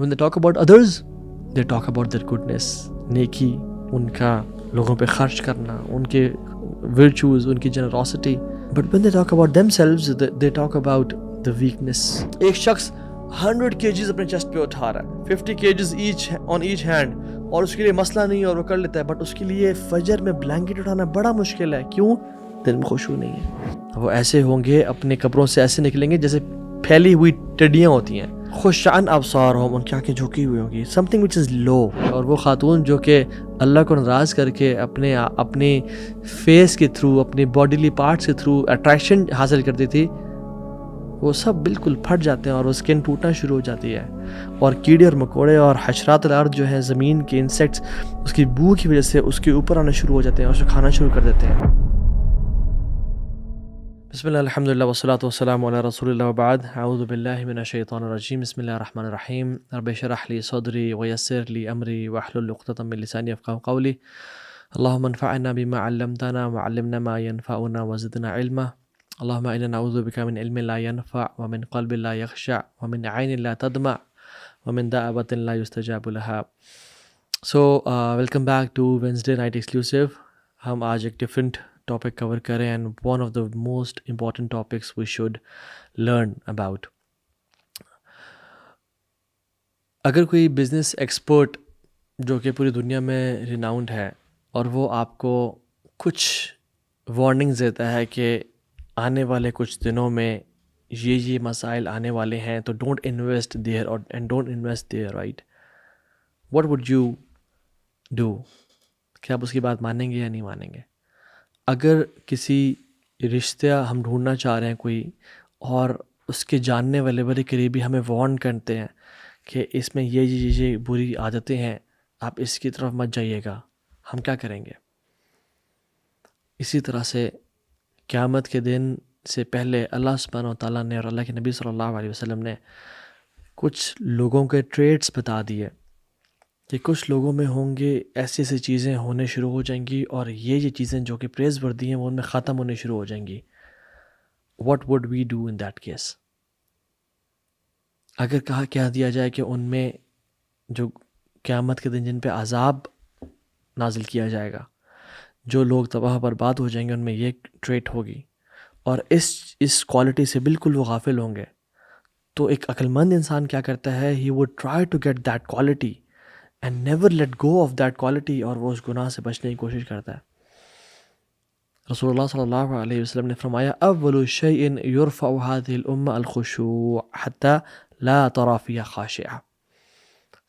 when they talk about others, they talk about their goodness, نیکی, ان کا لوگوں پہ خرچ کرنا, ان کے virtues, ان کی generosity. But when they talk about themselves, they talk about the weakness. ایک شخص 100 kgs اپنے چیسٹ پہ اٹھا رہا ہے, 50 kgs on each hand, اور اس کے لیے مسئلہ نہیں ہے اور وہ کر لیتا ہے, بٹ اس کے لیے فجر میں بلینکٹ اٹھانا بڑا مشکل ہے. کیوں؟ دل میں خشوع نہیں ہے. وہ ایسے ہوں گے, اپنے قبروں سے ایسے نکلیں گے جیسے پھیلی ہوئی ٹڈیاں ہوتی ہیں. خشعن ابصار ہوں, ان کی آنکھیں جھکی ہوئی ہوں گی. something which is low. اور وہ خاتون جو کہ اللہ کو ناراض کر کے اپنے فیس کے تھرو, اپنے باڈیلی پارٹس کے تھرو اٹریکشن حاصل کرتی تھی, وہ سب بالکل پھٹ جاتے ہیں اور وہ اسکن ٹوٹنا شروع ہو جاتی ہے. اور کیڑے اور مکوڑے اور حشرات الارض جو ہیں, زمین کے انسیکٹس, اس کی بو کی وجہ سے اس کے اوپر آنا شروع ہو جاتے ہیں اور اسے کھانا شروع کر دیتے ہیں. بسم اللہ الحمدللہ والصلاۃ والسلام علی رسول اللہ وبعد. اعوذ باللہ من الشیطان الرجیم. بسم اللہ الرحمن الرحیم. رب اشرح لی صدری ویسر لی امری واحلل عقدۃ من لسانی یفقہوا قولی. اللہم انفعنا بما علمتنا وعلمنا ما ينفعنا وزدنا علما. اللہم انا نعوذ بک من علم لا ينفع ومن قلب لا يخشع ومن عین لا تدمع ومن دعوۃ لا يستجاب لها. So welcome back to Wednesday night exclusive. ہم آج ایک ڈفرینٹ ٹاپک کور کریں, and one of the most important topics we should learn about. اگر کوئی بزنس ایکسپرٹ جو کہ پوری دنیا میں ریناؤنڈ ہے, اور وہ آپ کو کچھ وارننگز دیتا ہے کہ آنے والے کچھ دنوں میں یہ مسائل آنے والے ہیں, تو don't invest there and don't invest there, right, what would you do? کیا آپ اس کی بات مانیں گے یا نہیں مانیں گے؟ اگر کسی رشتہ ہم ڈھونڈنا چاہ رہے ہیں کوئی, اور اس کے جاننے والے بڑے قریبی ہمیں وارن کرتے ہیں کہ اس میں یہ بری عادتیں ہیں, آپ اس کی طرف مت جائیے گا, ہم کیا کریں گے؟ اسی طرح سے قیامت کے دن سے پہلے اللہ سبحانہ و تعالیٰ نے اور اللہ کے نبی صلی اللہ علیہ وسلم نے کچھ لوگوں کے ٹریٹس بتا دیے کہ کچھ لوگوں میں ہوں گے ایسی ایسی چیزیں ہونے شروع ہو جائیں گی, اور یہ چیزیں جو کہ پریز وردی ہیں وہ ان میں ختم ہونے شروع ہو جائیں گی. What would we do in that case? اگر کہہ دیا جائے کہ ان میں جو قیامت کے دن جن پہ عذاب نازل کیا جائے گا, جو لوگ تباہ برباد ہو جائیں گے, ان میں یہ ٹریٹ ہوگی, اور اس کوالٹی سے بالکل وہ غافل ہوں گے, تو ایک عقل مند انسان کیا کرتا ہے؟ He would try to get that quality and never let go of that quality, اور وہ اس گناہ سے بچنے کی کوشش کرتا ہے. رسول اللہ صلی اللہ علیہ وسلم نے فرمایا, اول شیء یرفع هذه الامہ الخشوع حتی لا تری فیہا خاشعہ.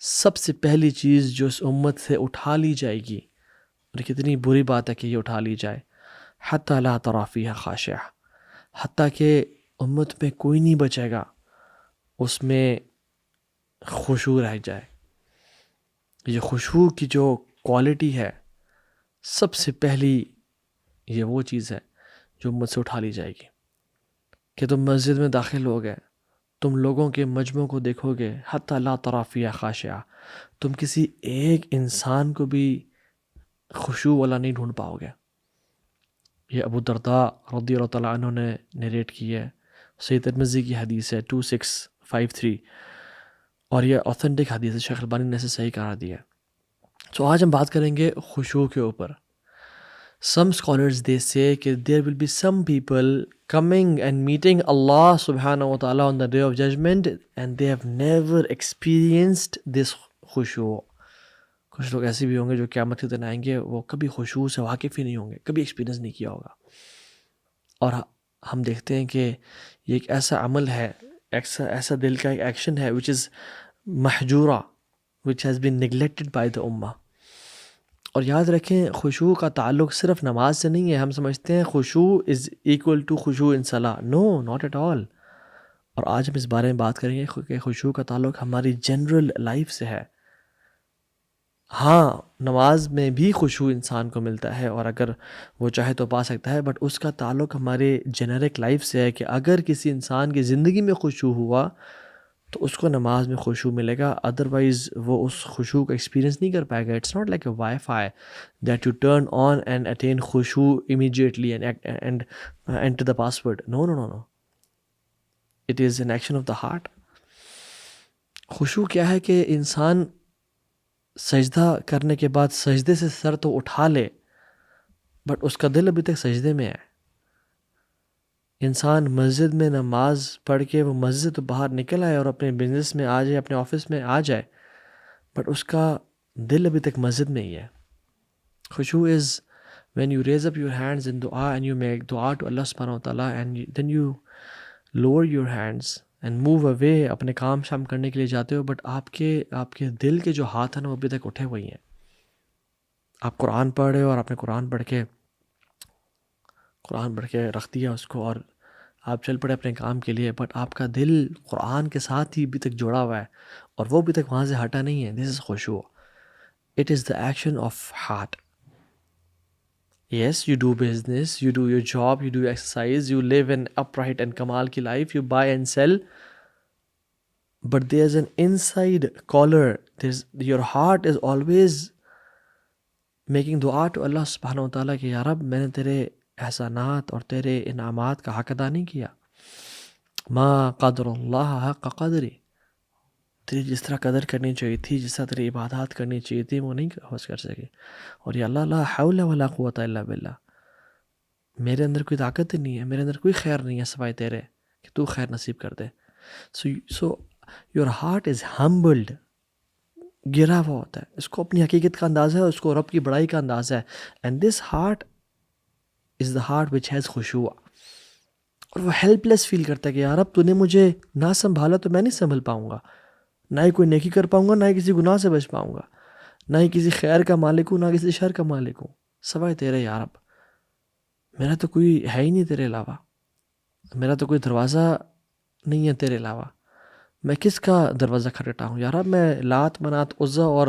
سب سے پہلی چیز جو اس امت سے اٹھا لی جائے گی, اور کتنی بری بات ہے کہ یہ اٹھا لی جائے, حتی لا تری فیہا خاشعہ, حتیٰ کہ امت میں کوئی نہیں بچے گا اس میں خشوع رہ جائے. یہ خشوع کی جو کوالٹی ہے, سب سے پہلی یہ وہ چیز ہے جو امت سے اٹھا لی جائے گی. کہ تم مسجد میں داخل ہو گئے, تم لوگوں کے مجموع کو دیکھو گے, حتی لا تری فیہا خاشعہ, تم کسی ایک انسان کو بھی خشوع والا نہیں ڈھونڈ پاؤ گے. یہ ابو درداء رضی اللہ تعالیٰ عنہ نے نیریٹ کی ہے, صحیح ترمذی کی حدیث ہے 2653, اور یہ اوتھینٹک حدیث ہے, شیخ البانی نے اسے صحیح قرار دیا ہے. تو آج ہم بات کریں گے خشوع کے اوپر. Some scholars they say کہ there will be some people coming and meeting Allah subhanahu wa ta'ala on the day of judgment and they have never experienced this خشوع. کچھ لوگ ایسے بھی ہوں گے جو قیامت کے دن آئیں گے, وہ کبھی خشوع سے واقف ہی نہیں ہوں گے, کبھی ایکسپیرینس نہیں کیا ہوگا. اور ہم دیکھتے ہیں کہ یہ ایک ایسا عمل ہے, ایسا دل کا ایک ایکشن ہے which is محجورہ, which has been neglected by the ummah. اور یاد رکھیں, خشوع کا تعلق صرف نماز سے نہیں ہے. ہم سمجھتے ہیں خشوع از ایکول ٹو خشوع ان صلاح. نو, ناٹ ایٹ آل. اور آج ہم اس بارے میں بات کریں گے کہ خشوع کا تعلق ہماری جنرل لائف سے ہے. ہاں, نماز میں بھی خشوع انسان کو ملتا ہے, اور اگر وہ چاہے تو پا سکتا ہے, بٹ اس کا تعلق ہمارے جنرک لائف سے ہے کہ اگر کسی انسان کی زندگی میں خشوع ہوا تو اس کو نماز میں خشوع ملے گا, ادروائز وہ اس خشوع کا ایکسپیرینس نہیں کر پائے گا. It's not like a wifi that you turn on and attain خشوع immediately and enter the password. No no no no, it is an action of the heart. خشوع کیا ہے کہ انسان سجدہ کرنے کے بعد سجدے سے سر تو اٹھا لے بٹ اس کا دل ابھی تک سجدے میں ہے. انسان مسجد میں نماز پڑھ کے وہ مسجد سے تو باہر نکل آئے اور اپنے بزنس میں آ جائے, اپنے آفس میں آ جائے, بٹ اس کا دل ابھی تک مسجد میں ہی ہے. خشوع از when you raise up your hands in dua and you make dua to Allah subhanahu wa ta'ala and then you lower your hands and move away, اپنے کام شام کرنے کے لیے جاتے ہو, بٹ آپ کے دل کے جو ہاتھ ہیں نا وہ ابھی تک اٹھے ہوئے ہیں. آپ قرآن پڑھ رہے ہو اور آپ نے قرآن پڑھ کے رکھ دیا اس کو اور آپ چل پڑے اپنے کام کے لیے, بٹ آپ کا دل قرآن کے ساتھ ہی ابھی تک جڑا ہوا ہے اور وہ ابھی تک وہاں سے ہٹا نہیں ہے. دس از خشوع. It is the action of heart. Yes, you do business, you do your job, you do exercise, you live an upright and kamal ki life, you buy and sell. But there's an inside caller. Your heart is always making dua to Allah subhanahu wa ta'ala کہ یا رب میں نے تیرے احسانات اور تیرے انعامات کا حق ادا نہیں کیا. ما قدر اللہ حق قدری. تیری جس طرح قدر کرنی چاہیے تھی, جس طرح تیری عبادات کرنی چاہیے تھی, وہ نہیں کر سکے. اور یا اللہ لا حول ولا قوت الا باللہ, میرے اندر کوئی طاقت نہیں ہے, میرے اندر کوئی خیر نہیں ہے سوائے تیرے کہ تو خیر نصیب کر دے. So your heart is humbled, گرا ہوا ہوتا ہے, اس کو اپنی حقیقت کا اندازہ ہے, اس کو رب کی بڑائی کا اندازہ ہے. And this heart is the heart which has خشوع. اور وہ ہیلپ لیس فیل کرتا ہے کہ یار اب تو نے مجھے نہ سنبھالا تو میں نہیں سنبھل پاؤں گا, نہ ہی کوئی نیکی کر پاؤں گا, نہ ہی کسی گناہ سے بچ پاؤں گا, نہ ہی کسی خیر کا مالک ہوں, نہ کسی شر کا مالک ہوں سوائے تیرے. یا رب میرا تو کوئی ہے ہی نہیں تیرے علاوہ, میرا تو کوئی دروازہ نہیں ہے تیرے علاوہ, میں کس کا دروازہ کھٹکھٹا ہوں. یا رب میں لات منات عزا اور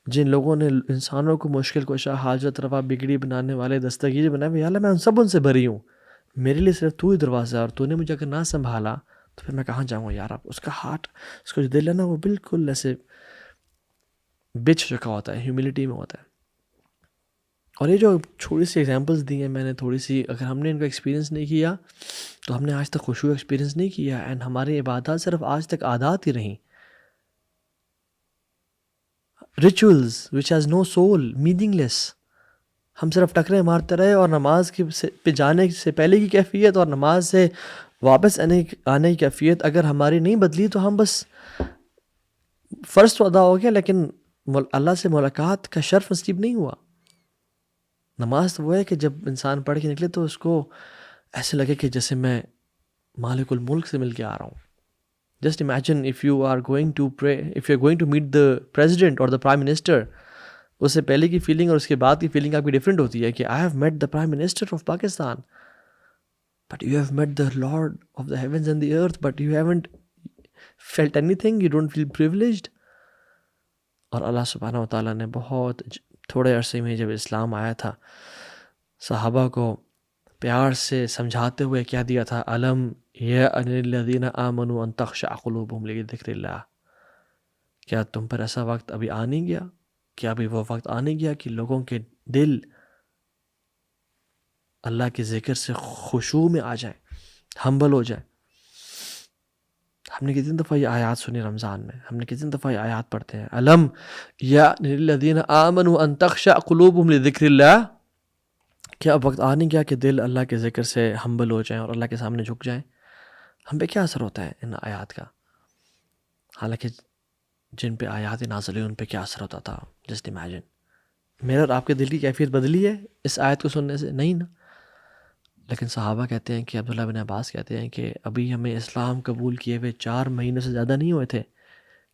جن لوگوں نے انسانوں کو مشکل کشا, حاجت روا, بگڑی بنانے والے, دستگیر بنائے ہوئے, یا اللہ میں ان سے بری ہوں. میرے لیے صرف تو ہی دروازہ ہے, اور تو نے مجھے اگر نہ سنبھالا تو پھر میں کہاں جاؤں گا. یا رب اس کا ہارٹ, اس کا جو دل ہے نا وہ بالکل ایسے بچ چکا ہوتا ہے, ہیوملٹی میں ہوتا ہے. اور یہ جو چھوٹی سی ایگزامپلس دی ہیں میں نے تھوڑی سی, اگر ہم نے ان کو ایکسپیرینس نہیں کیا تو ہم نے آج تک خشوع ایکسپیرینس نہیں کیا. اینڈ ہماری عبادات صرف آج تک عادات ہی رہیں, rituals which has no soul, meaningless. ہم صرف ٹکرے مارتے رہے, اور نماز پہ جانے سے پہلے کی کیفیت اور نماز سے واپس آنے کی کیفیت اگر ہماری نہیں بدلی تو ہم بس فرض تو ادا ہو گیا لیکن اللہ سے ملاقات کا شرف نصیب نہیں ہوا. نماز تو وہ ہے کہ جب انسان پڑھ کے نکلے تو اس کو ایسے لگے کہ جیسے میں مالک الملک سے مل کے آ رہا ہوں. Just imagine if you are going to meet the president or the prime minister, اس سے پہلے کی فیلنگ اور اس کے بعد کی فیلنگ آپ کی ڈفرینٹ ہوتی ہے کہ I have met the prime minister of Pakistan, but you have met the Lord of the heavens and the earth, but you haven't felt anything, you don't feel privileged. اور اللہ سبحانہ و تعالیٰ نے بہت تھوڑے عرصے میں جب اسلام آیا تھا صحابہ کو پیار سے سمجھاتے ہوئے کیا دیا تھا, علم یأن للذین آمنوا ان تخشع قلوبہم لذکر اللہ. کیا تم پر ایسا وقت ابھی آ نہیں گیا, کیا ابھی وہ وقت آ نہیں گیا کہ لوگوں کے دل اللہ کے ذکر سے خشوع میں آ جائیں, ہمبل ہو جائیں. ہم نے کتنی دفعہ یہ آیات سنی رمضان میں, ہم نے کتنی دفعہ یہ آیات پڑھتے ہیں, علم یأن للذین آمنوا ان تخشع قلوبہم لذکر اللہ. کیا وقت آ نہیں گیا کہ دل اللہ کے ذکر سے ہمبل ہو جائیں اور اللہ کے سامنے جھک جائیں. ہم پہ کیا اثر ہوتا ہے ان آیات کا, حالانکہ جن پہ آیات نازل ہوئی ان پہ کیا اثر ہوتا تھا. Just imagine. میرا اور آپ کے دل کی کیفیت بدلی ہے اس آیت کو سننے سے؟ نہیں نا. لیکن صحابہ کہتے ہیں کہ عبداللہ بن عباس کہتے ہیں کہ ابھی ہمیں اسلام قبول کیے ہوئے 4 مہینے سے زیادہ نہیں ہوئے تھے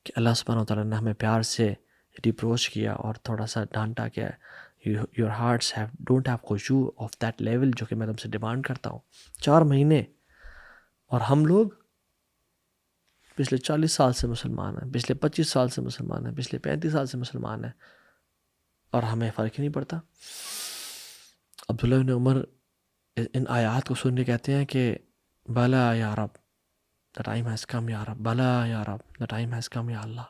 کہ اللہ سبحانہ و تعالیٰ نے ہمیں پیار سے ریپروچ کیا اور تھوڑا سا ڈانٹا کہ یور ہارٹس ڈونٹ ہیو خشوع آف دیٹ لیول جو کہ میں تم سے ڈیمانڈ کرتا ہوں. 4 مہینے. اور ہم لوگ پچھلے 40 سال سے مسلمان ہیں, پچھلے 25 سال سے مسلمان ہیں, پچھلے 35 سال سے مسلمان ہیں, اور ہمیں فرق ہی نہیں پڑتا. عبداللہ بن عمر ان آیات کو سن کے کہتے ہیں کہ بلا یا رب the time has come یا رب, بلا یا رب the time has come یا اللہ.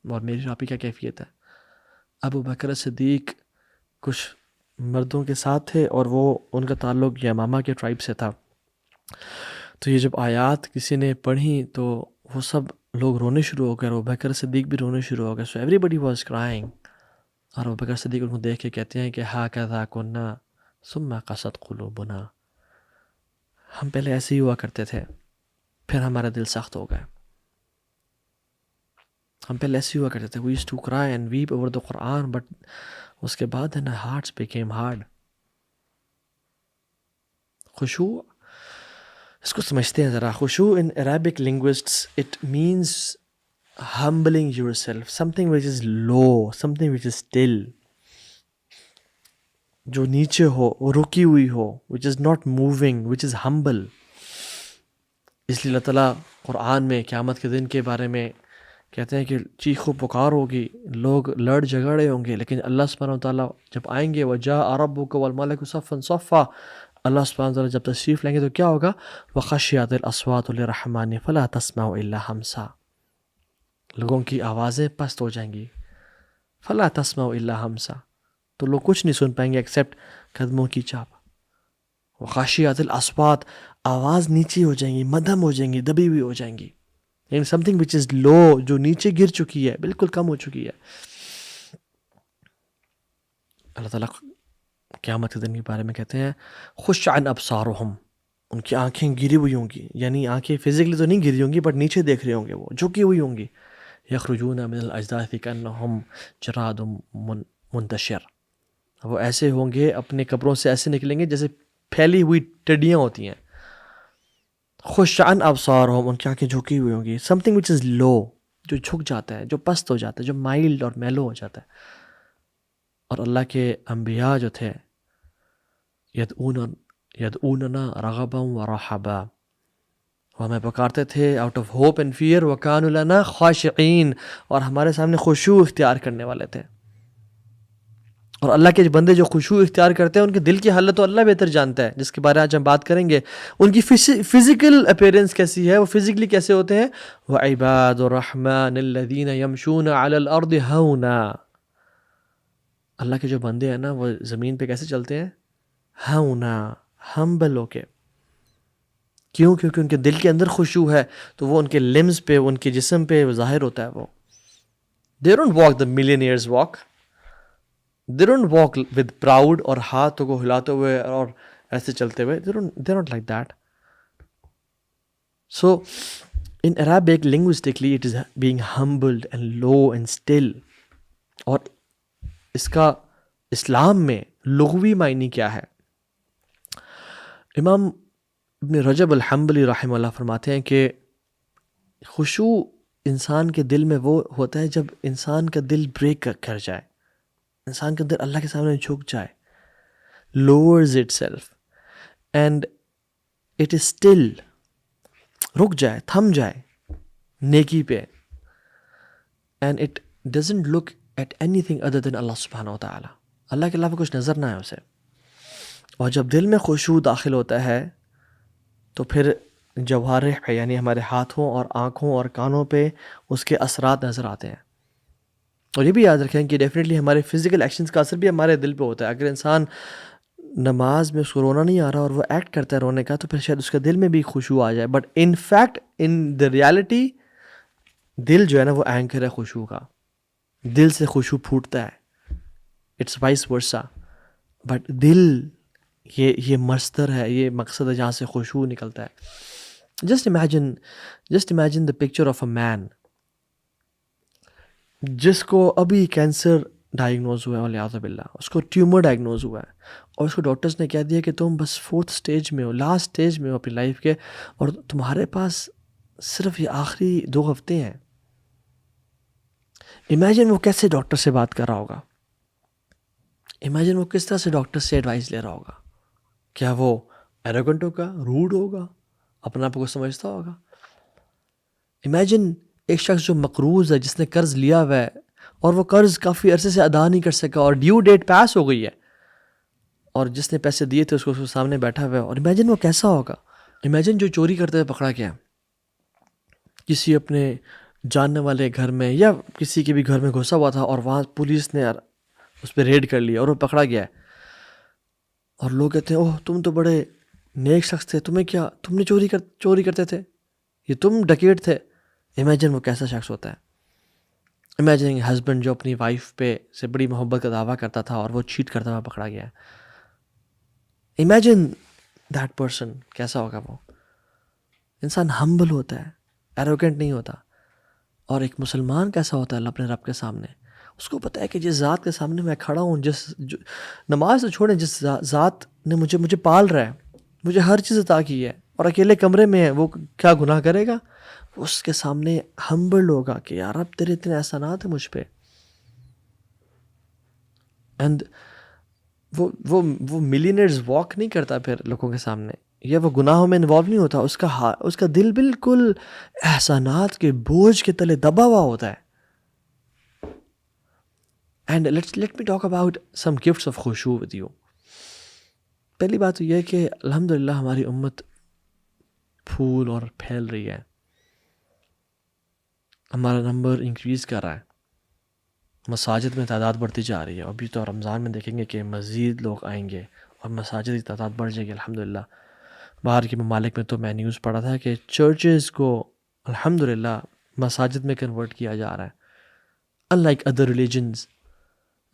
اور میری آپ کی کیا کیفیت ہے؟ ابو بکر صدیق کچھ مردوں کے ساتھ تھے اور وہ ان کا تعلق یمامہ کے ٹرائب سے تھا. تو یہ جب آیات کسی نے پڑھی تو وہ سب لوگ رونے شروع ہو گئے، اور ابوبکر صدیق بھی رونے شروع ہو گئے. So everybody was crying. اور ابوبکر صدیق ان کو دیکھ کے کہتے ہیں کہ ہاکذا کنا ثم قست قلوبنا، ہم پہلے ایسے ہی ہوا کرتے تھے، پھر ہمارا دل سخت ہو گئے. ہم پہلے ایسے ہی ہوا کرتے تھے. We used to cry and weep over the Quran, but اس کے بعد our hearts became hard. خشوع اس کو سمجھتے ہیں ذرا. خشوع in Arabic linguists it means humbling yourself, something which is low, something which is still, جو نیچے ہو، وہ رکی ہوئی ہو, which is not moving, which is humble. اس لیے اللہ تعالیٰ قرآن میں قیامت کے دن کے بارے میں کہتے ہیں کہ چیخ و پکار ہوگی، لوگ لڑ جھگڑے ہوں گے، لیکن اللہ سبحانہ وتعالیٰ جب آئیں گے وَجَاءَ رَبُّكَ وَالْمَلَكُ صَفًّا صَفًّا، اللہ سبحانہ وتعالیٰ جب تشریف لیں گے تو کیا ہوگا؟ وَخَشِّعَتِ الْأَصْوَاتُ لِلرَّحْمَنِ فَلَا تَسْمَعُ إِلَّا ہَمْسًا، لوگوں کی آوازیں پست ہو جائیں گی. فَلَا تَسْمَعُ إِلَّا ہَمْسًا، تو لوگ کچھ نہیں سن پائیں گے ایکسیپٹ قدموں کی چاپ. وَخَشِّعَتِ الْأَصْوَاتُ، آواز نیچی ہو جائیں گی، مدھم ہو جائیں گی، دبی ہوئی ہو جائیں گی. یعنی سم تھنگ وچ از لو، جو نیچے گر چکی ہے، بالکل کم ہو چکی ہے. اللہ تعالیٰ قیامت کے دن کے بارے میں کہتے ہیں خش عن ابصارہم، ان کی آنکھیں گری ہوئی ہوں گی، یعنی آنکھیں فزیکلی تو نہیں گری ہوں گی بٹ نیچے دیکھ رہے ہوں گے، وہ جھکی ہوئی ہوں گی. یخرجون من الاجداث کانہم جراد منتشر، وہ ایسے ہوں گے اپنے قبروں سے ایسے نکلیں گے جیسے پھیلی ہوئی ٹڈیاں ہوتی ہیں. خش عن ابصارہم، ان کی آنکھیں جھکی ہوئی ہوں گی. سم تھنگ وچ از لو، جو جھک جاتا ہے، جو پست ہو جاتا ہے، جو مائلڈ اور میلو ہو جاتا ہے. اور اللہ کے انبیاء جو تھے یدعوننا رغبا ورحبا، وہ ہمیں پکارتے تھے out of hope and fear. وکانوا لنا خاشعین، اور ہمارے سامنے خشوع اختیار کرنے والے تھے. اور اللہ کے بندے جو خشوع اختیار کرتے ہیں ان کے دل کی حالت تو اللہ بہتر جانتا ہے، جس کے بارے میں آج ہم بات کریں گے. ان کی فزیکل اپیرنس کیسی ہے، وہ فزیکلی کیسے ہوتے ہیں. وعباد الرحمن الذین یمشون علی الارض ہونا، اللہ کے جو بندے ہیں نا وہ زمین پہ کیسے چلتے ہیں؟ ہونا، ہمبل ہو کے. کیوں؟ کیونکہ ان کے دل کے اندر خشوع ہے، تو وہ ان کے لمز پہ، ان کے جسم پہ ظاہر ہوتا ہے. وہ they don't walk the millionaires walk, they don't walk with proud اور ہاتھوں کو ہلاتے ہوئے اور ایسے چلتے ہوئے. they're not like that. So in Arabic linguistically it is being humbled and low and still. اور اس کا اسلام میں لغوی معنی کیا ہے؟ امام ابن رجب الحنبلی رحمہ اللہ فرماتے ہیں کہ خشوع انسان کے دل میں وہ ہوتا ہے جب انسان کا دل بریک کر جائے، انسان کے اندر اللہ کے سامنے جھک جائے، lowers itself and it is still، رک جائے، تھم جائے نیکی پہ. and it doesn't look at anything other than اللہ سبحانہ و تعالی، اللہ کے علاوہ کچھ نظر نہ آئے اسے. اور جب دل میں خشوع داخل ہوتا ہے تو پھر جوارح پہ، یعنی ہمارے ہاتھوں اور آنکھوں اور کانوں پہ اس کے اثرات نظر آتے ہیں. اور یہ بھی یاد رکھیں کہ ڈیفینیٹلی ہمارے فزیکل ایکشنز کا اثر بھی ہمارے دل پہ ہوتا ہے. اگر انسان نماز میں اس کو رونا نہیں آ رہا اور وہ ایکٹ کرتا ہے رونے کا، تو پھر شاید اس کے دل میں بھی خشوع آ جائے. But in fact in the reality دل جو ہے نا وہ اینکر ہے خشوع کا، دل سے خشوع پھوٹتا ہے. It's vice versa. بٹ دل یہ مصدر ہے، یہ مقصد ہے جہاں سے خشوع نکلتا ہے. Just imagine the picture of a man جس کو ابھی کینسر ڈائگنوز ہوا ہے، والعیاذ باللہ، اس کو ٹیومر ڈائگنوز ہوا ہے، اور اس کو ڈاکٹرز نے کہہ دیا کہ تم بس 4th اسٹیج میں ہو، لاسٹ اسٹیج میں ہو اپنی لائف کے، اور تمہارے پاس صرف یہ آخری 2 ہفتے ہیں. امیجن وہ کیسے ڈاکٹر سے بات کر رہا ہوگا، امیجن وہ کس طرح سے ڈاکٹر سے ایڈوائس لے رہا ہوگا. کیا وہ ایروگنٹ ہوگا، روڈ ہوگا، اپنا آپ کو سمجھتا ہوگا؟ امیجن ایک شخص جو مقروض ہے، جس نے قرض لیا ہوا ہے اور وہ قرض کافی عرصے سے ادا نہیں کر سکا اور ڈیو ڈیٹ پاس ہو گئی ہے، اور جس نے پیسے دیے تھے اس کو سامنے بیٹھا ہوا ہے. اور امیجن وہ کیسا ہوگا. امیجن جو چوری کرتے ہوئے پکڑا گیا کسی اپنے جاننے والے گھر میں، یا کسی کے بھی گھر میں گھسا ہوا تھا، اور وہاں پولیس نے اس پہ ریڈ کر لیا اور وہ پکڑا گیا ہے، اور لوگ کہتے ہیں اوہ تم تو بڑے نیک شخص تھے، تمہیں کیا، تم نے چوری کرتے تھے، یہ تم ڈکیٹ تھے. امیجن وہ کیسا شخص ہوتا ہے. امیجن ہسبینڈ جو اپنی وائف پہ سے بڑی محبت کا دعویٰ کرتا تھا اور وہ چیٹ کرتا ہوا پکڑا گیا ہے. امیجن دیٹ پرسن کیسا ہوگا وہ. انسان ہمبل ہوتا ہے, ایروگنٹ نہیں ہوتا. اور ایک مسلمان کیسا ہوتا ہے اپنے رب کے سامنے, اس کو پتہ ہے کہ جس ذات کے سامنے میں کھڑا ہوں, نماز سے چھوڑیں, جس ذات نے مجھے پال رہا ہے, مجھے ہر چیز عطا کی ہے اور اکیلے کمرے میں ہے, وہ کیا گناہ کرے گا. اس کے سامنے ہمبل ہوگا کہ یار اب تیرے اتنے احسانات ہیں مجھ پہ. اینڈ وہ ملینئرز واک نہیں کرتا پھر لوگوں کے سامنے, یا وہ گناہوں میں انوالو نہیں ہوتا. اس کا دل بالکل احسانات کے بوجھ کے تلے دبا ہوا ہوتا ہے. And let me talk about some gifts of خشوع ود یو. پہلی بات تو یہ ہے کہ الحمدللہ ہماری امت پھول اور پھیل رہی ہے, ہمارا نمبر انکریز کر رہا ہے, مساجد میں تعداد بڑھتی جا رہی ہے. ابھی تو رمضان میں دیکھیں گے کہ مزید لوگ آئیں گے اور مساجد کی تعداد بڑھ جائے گی الحمدللہ. باہر کے ممالک میں تو میں نیوز پڑھا تھا کہ چرچز کو الحمدللہ مساجد میں کنورٹ کیا جا رہا ہے. unlike other religions,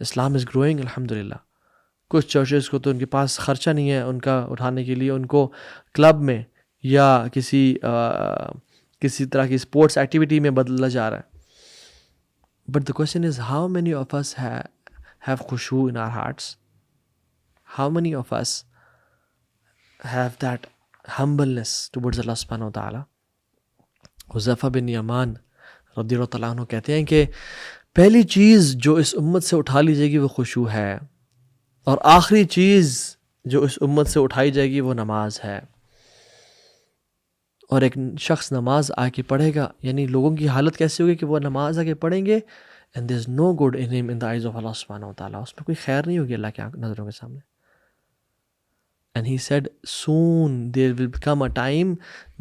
Islam is growing الحمدللہ. کچھ چرچز کو تو ان کے پاس خرچہ نہیں ہے ان کا اٹھانے کے لیے, ان کو کلب میں یا کسی طرح کی اسپورٹس ایکٹیویٹی میں بدلا جا رہا ہے. But the question is, how many of us have khushu in our hearts? How many of us have that humbleness towards Allah subhanahu wa ta'ala? Huzaifa بن یمان رضی اللہ تعالیٰ عنہ کہتے ہیں کہ پہلی چیز جو اس امت سے اٹھا لی جائے گی وہ خشوع ہے, اور آخری چیز جو اس امت سے اٹھائی جائے گی وہ نماز ہے. اور ایک شخص نماز آ کے پڑھے گا, یعنی لوگوں کی حالت کیسی ہوگی کہ وہ نماز آ کے پڑھیں گے, and there is no good in him in the eyes of Allah subhanahu wa ta'ala. اس میں کوئی خیر نہیں ہوگی اللہ کی نظروں کے سامنے. And he said soon there will become a time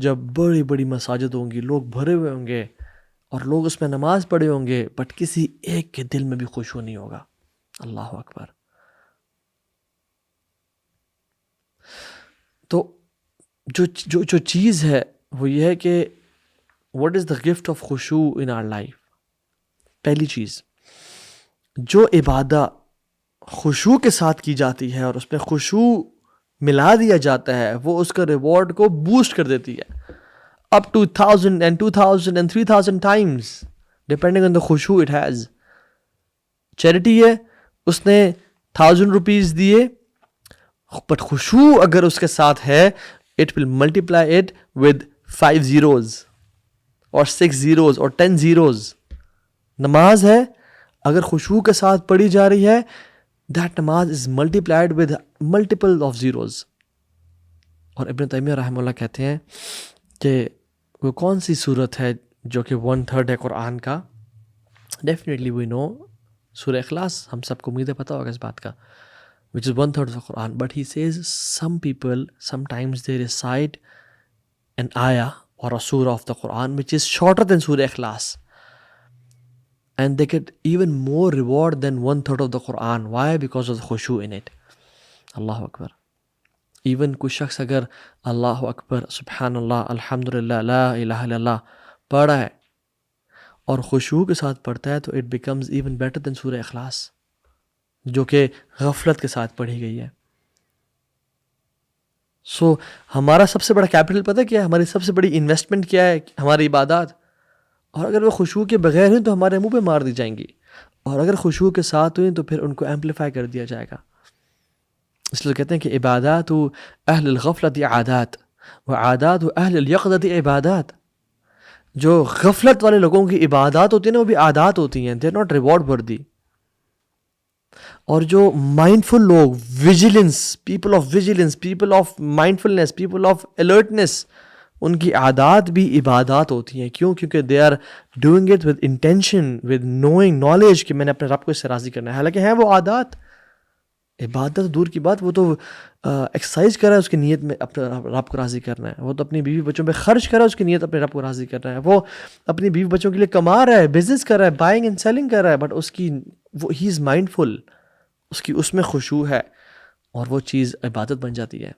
جب بڑی بڑی مساجد ہوں گی, لوگ بھرے ہوئے ہوں گے اور لوگ اس میں نماز پڑھے ہوں گے, بٹ کسی ایک کے دل میں بھی خشوع نہیں ہوگا. اللہ اکبر. تو جو چیز ہے وہ یہ ہے کہ what is the gift of خشوع in our life. پہلی چیز, جو عبادت خشوع کے ساتھ کی جاتی ہے اور اس میں خشوع ملا دیا جاتا ہے, وہ اس کا ریوارڈ کو بوسٹ کر دیتی ہے up to 1000 and 2000 and 3000 times depending on the خشوع it has. Charity ہے, اس نے 1000 روپیز دیے, بٹ خشوع اگر اس کے ساتھ ہے it will multiply it with 5 zeros or 6 zeros or 10 zeros. نماز ہے, اگر خشوع کے ساتھ پڑھی جا رہی ہے, that نماز is multiplied with multiple of zeros. اور ابن تیمیہ رحمہ اللہ کہتے ہیں کہ وہ کون سی صورت ہے جو کہ 1/3 ہے قرآن کا. Definitely we know سورہ اخلاص, ہم سب کو امید ہے پتہ ہوگا اس بات کا, which is 1/3 of the Quran. But he says some people sometimes they recite an ayah or a surah of the Quran which is shorter than Surah Ikhlas, and they get even more reward than 1/3 of the Quran. Why? Because of the khushu in it. Allahu Akbar. Even کوئی شخص اگر اللہ اکبر سبحان اللہ الحمدللہ لا الہ الا اللہ پڑھا ہے اور خشوع کے ساتھ پڑھتا ہے, تو it becomes even better than سورہ اخلاص جو کہ غفلت کے ساتھ پڑھی گئی ہے. سو ہمارا سب سے بڑا کیپٹل پتہ کیا ہے, ہماری سب سے بڑی انویسٹمنٹ کیا ہے, ہماری عبادات. اور اگر وہ خشوع کے بغیر ہوئیں تو ہمارے منہ پہ مار دی جائیں گی, اور اگر خشوع کے ساتھ ہوئیں تو پھر ان کو ایمپلیفائی کر دیا جائے گا. اس لیے کہتے ہیں کہ عبادات اہل الغفلت عادات و عادات اہل الیقظۃ عبادات. جو غفلت والے لوگوں کی عبادات ہوتی ہیں نا, وہ بھی عادات ہوتی ہیں, دے آر ناٹ ریوارڈ وردی. اور جو مائنڈفل لوگ, vigilance, people of vigilance, people of mindfulness, people of alertness, ان کی عادات بھی عبادات ہوتی ہیں. کیوں؟ کیونکہ they are doing it with intention, with knowing, knowledge کہ میں نے اپنے رب کو اس سے راضی کرنا ہے. حالانکہ ہیں وہ عادات. عبادت دور کی بات, وہ تو ایکسرسائز کر رہا ہے اس کی نیت میں اپنے رب کو راضی کرنا ہے. وہ تو اپنی بیوی بچوں پہ خرچ کر رہا ہے اس کی نیت اپنے رب کو راضی کرنا ہے. وہ اپنی بیوی بچوں کے لیے کما رہا ہے, بزنس کر رہا ہے, بائنگ اینڈ سیلنگ کر رہا ہے, بٹ اس کی وہ ہی از مائنڈ فل, اس میں خشوع ہے, اور وہ چیز عبادت بن جاتی ہے.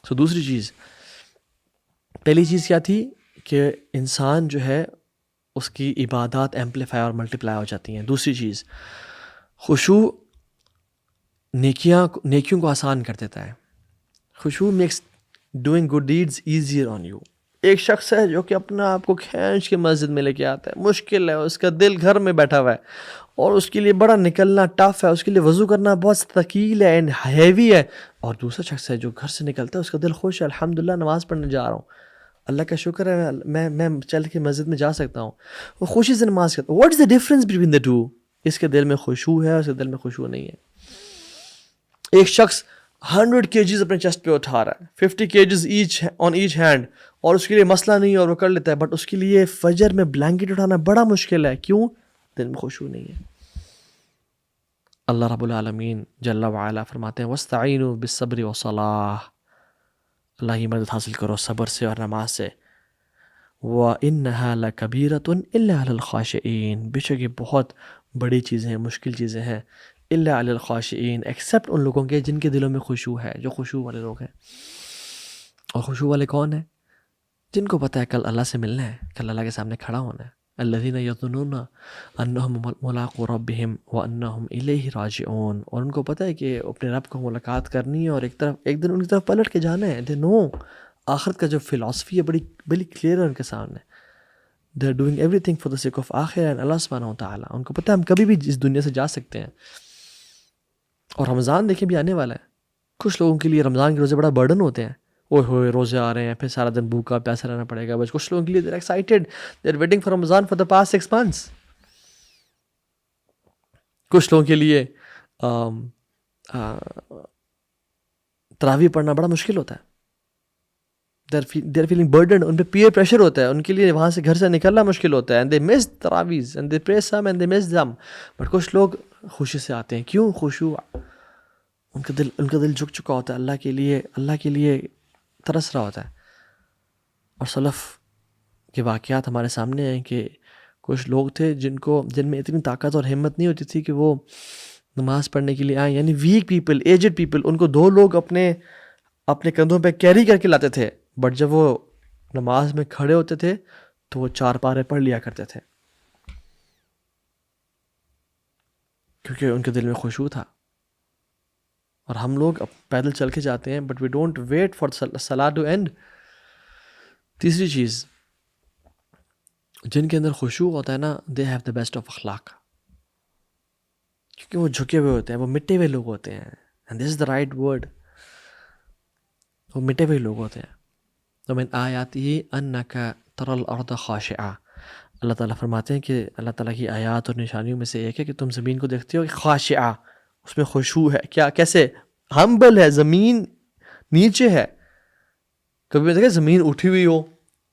سو دوسری چیز, پہلی چیز کیا تھی کہ انسان جو ہے اس کی عبادات ایمپلیفائی اور ملٹیپلائی ہو جاتی ہیں. دوسری چیز، خشوع نیکیوں کو آسان کر دیتا ہے. خشوع makes doing good deeds easier on you. ایک شخص ہے جو کہ اپنا آپ کو کھینچ کے مسجد میں لے کے آتا ہے، مشکل ہے، اس کا دل گھر میں بیٹھا ہوا ہے اور اس کے لیے بڑا نکلنا ٹف ہے، اس کے لیے وضو کرنا بہت ثقیل ہے اینڈ ہیوی ہے. اور دوسرا شخص ہے جو گھر سے نکلتا ہے، اس کا دل خوش ہے، الحمدللہ نماز پڑھنے جا رہا ہوں، اللہ کا شکر ہے میں چل کے مسجد میں جا سکتا ہوں، وہ خوشی سے نماز کرتا ہے. What is the difference between the two? اس کے دل میں خشوع ہے، اس کے دل میں خشوع نہیں ہے. ایک شخص 100 kgs اپنے چیسٹ پہ اٹھا رہا ہے، 50 kgs آن ایچ ہینڈ، اور اس کے لیے مسئلہ نہیں ہے اور وہ کر لیتا ہے، بٹ اس کے لیے فجر میں بلینکٹ اٹھانا بڑا مشکل ہے. کیوں؟ دل میں خشوع نہیں ہے. اللہ رب العالمین جل وعلا فرماتے ہیں وَاسْتَعِينُوا بِالصَّبْرِ وَالصَّلَاةِ، اللہ کی مدد حاصل کرو صبر سے اور نماز سے. وَإِنَّهَا لَكَبِيرَةٌ إِلَّا عَلَى الْخَاشِعِينَ، بے شک یہ بہت بڑی چیزیں ہیں، مشکل چیزیں ہیں. إِلَّا عَلَى الْخَاشِعِينَ، ایکسیپٹ ان لوگوں کے جن کے دلوں میں خشوع ہے، جو خشوع والے لوگ ہیں. اور خشوع والے کون ہیں؟ جن کو پتہ ہے کل اللہ سے ملنا ہے، کل اللہ کے سامنے کھڑا ہونا ہے. الذین یظنون انہم ملاقو ربہم وانہم الیہ راجعون، اور ان کو پتہ ہے کہ اپنے رب کو ملاقات کرنی ہے اور ایک دن ان کی طرف پلٹ کے جانا ہے. دے نو آخرت کا جو فلاسفی ہے بڑی کلیئر ہے ان کے سامنے. They are doing everything for the sake of آخرہ اینڈ اللہ سبحانہ وتعالیٰ. ان کو پتہ ہے ہم کبھی بھی اس دنیا سے جا سکتے ہیں. اور رمضان دیکھیں بھی آنے والا ہے. کچھ لوگوں کے لیے رمضان کے روزے بڑا برڈن ہوتے ہیں، اوہ ہوئے روزے آ رہے ہیں، پھر سارا دن بھوکا پیاسا رہنا پڑے گا. بس کچھ لوگوں کے لیے they're excited, they're waiting for Ramzan for the past 6 months. کچھ لوگوں کے لیے تراویح پڑھنا بڑا مشکل ہوتا ہے. they're feeling burdened، ان پہ پیئر پریشر ہوتا ہے، ان کے لیے وہاں سے گھر سے نکلنا مشکل ہوتا ہے. and they miss تراویح and they pray some and they miss them. But کچھ لوگ خوشی سے آتے ہیں. کیوں؟ خشوع. ان کا دل جھک چکا ہوتا ہے اللہ کے لیے ترس رہا ہوتا ہے. اور سلف کے واقعات ہمارے سامنے ہیں کہ کچھ لوگ تھے جن میں اتنی طاقت اور ہمت نہیں ہوتی تھی کہ وہ نماز پڑھنے کے لیے آئیں. یعنی ویک پیپل، ایجڈ پیپل، ان کو 2 لوگ اپنے کندھوں پہ کیری کر کے لاتے تھے، بٹ جب وہ نماز میں کھڑے ہوتے تھے تو وہ 4 پارے پڑھ لیا کرتے تھے، کیونکہ ان کے دل میں خشوع تھا. اور ہم لوگ پیدل چل کے جاتے ہیں but we don't wait for صلاۃ ٹو اینڈ. تیسری چیز، جن کے اندر خشوع ہوتا ہے نا، they have the best of اخلاق، کیونکہ وہ جھکے ہوئے ہوتے ہیں، وہ مٹے ہوئے لوگ ہوتے ہیں. And this is the right word, وہ مٹے ہوئے لوگ ہوتے ہیں. ومن آیاتہ انک تری الارض خاشعہ، اللہ تعالیٰ فرماتے ہیں کہ اللہ تعالیٰ کی آیات اور نشانیوں میں سے ایک ہے کہ تم زمین کو دیکھتے ہو کہ خاشعہ، اس میں خشوع ہے. کیسے؟ ہمبل ہے، زمین نیچے ہے. کبھی دیکھیں زمین اٹھی ہوئی ہو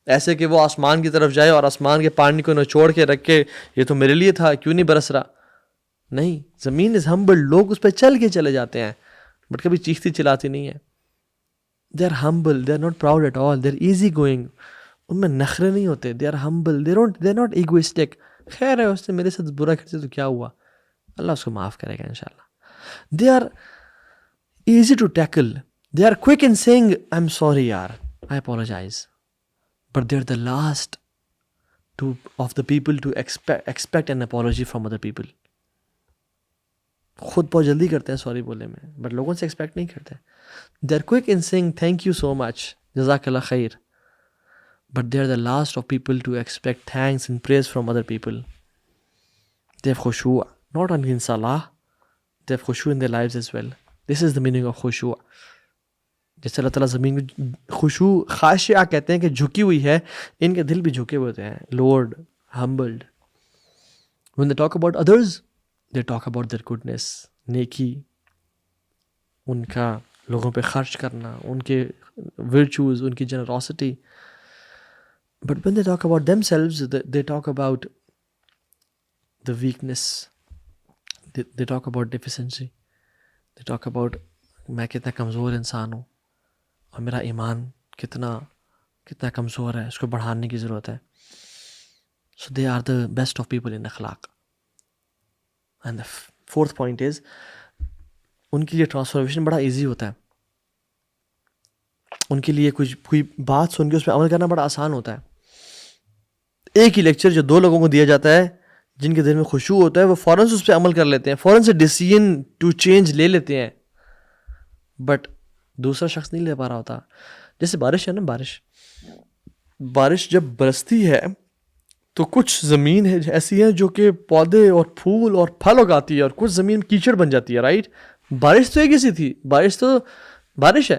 ایسے کہ وہ آسمان کی طرف جائے اور آسمان کے پانی کو نچوڑ کے رکھ کے یہ تو میرے لیے تھا، کیوں نہیں برس رہا؟ نہیں، زمین از ہمبل. لوگ اس پہ چل کے چلے جاتے ہیں بٹ کبھی چیختی چلاتی نہیں ہے. They are humble, they are not proud at all, they are easy going. ان میں نخرے نہیں ہوتے. They are humble, they are not egoistic. خیر ہے، اس نے میرے ساتھ برا کرتے تو کیا ہوا، اللہ اس کو معاف کرے گا انشاءاللہ. They are easy to tackle. They are quick in saying, I'm sorry, yaar, I apologize. But they're the last of the people to expect an apology from other people. خود بہت جلدی کرتے ہیں سوری بولنے میں، بٹ لوگوں سے expect نہیں کرتے. They're quick in saying thank you so much, جزاک اللہ خیر. But they're the last of people to expect thanks and praise from other people. They have khushu', not only in salah, they have khushu' in their lives as well. This is the meaning of khushu'. جیسے اللہ تعالیٰ زمین کو خشوع خاشعہ کہتے ہیں کہ جھکی ہوئی ہے، ان کے دل بھی جھکے ہوئے ہوتے ہیں. Lord humbled. When they talk about others, they talk about their goodness, نیکی، ان کا لوگوں پہ خرچ کرنا، ان کے virtues، ان کی generosity. But when they talk about themselves, they talk about the weakness. They talk about deficiency. They talk about میں کتنا کمزور انسان ہوں اور میرا ایمان کتنا کمزور ہے، اس کو بڑھانے کی ضرورت ہے. So they are the best of people in اخلاق. And the fourth point is ان کے لیے ٹرانسفارمیشن بڑا ایزی ہوتا ہے. ان کے لیے کوئی بات سن کے اس پہ عمل کرنا بڑا آسان ہوتا ہے. ایک ہی لیکچر جو 2 لوگوں کو دیا جاتا ہے جن کے دل میں خشوع ہوتا ہے وہ فوراً سے اس پہ عمل کر لیتے ہیں, فوراً سے ڈیسیژن ٹو چینج لے لیتے ہیں, بٹ دوسرا شخص نہیں لے پا رہا ہوتا. جیسے بارش ہے نا, بارش جب برستی ہے تو کچھ زمین ہے ایسی ہے جو کہ پودے اور پھول اور پھل اگاتی ہے, اور کچھ زمین کیچڑ بن جاتی ہے, رائٹ. بارش تو ایک ہی سی تھی, بارش تو بارش ہے,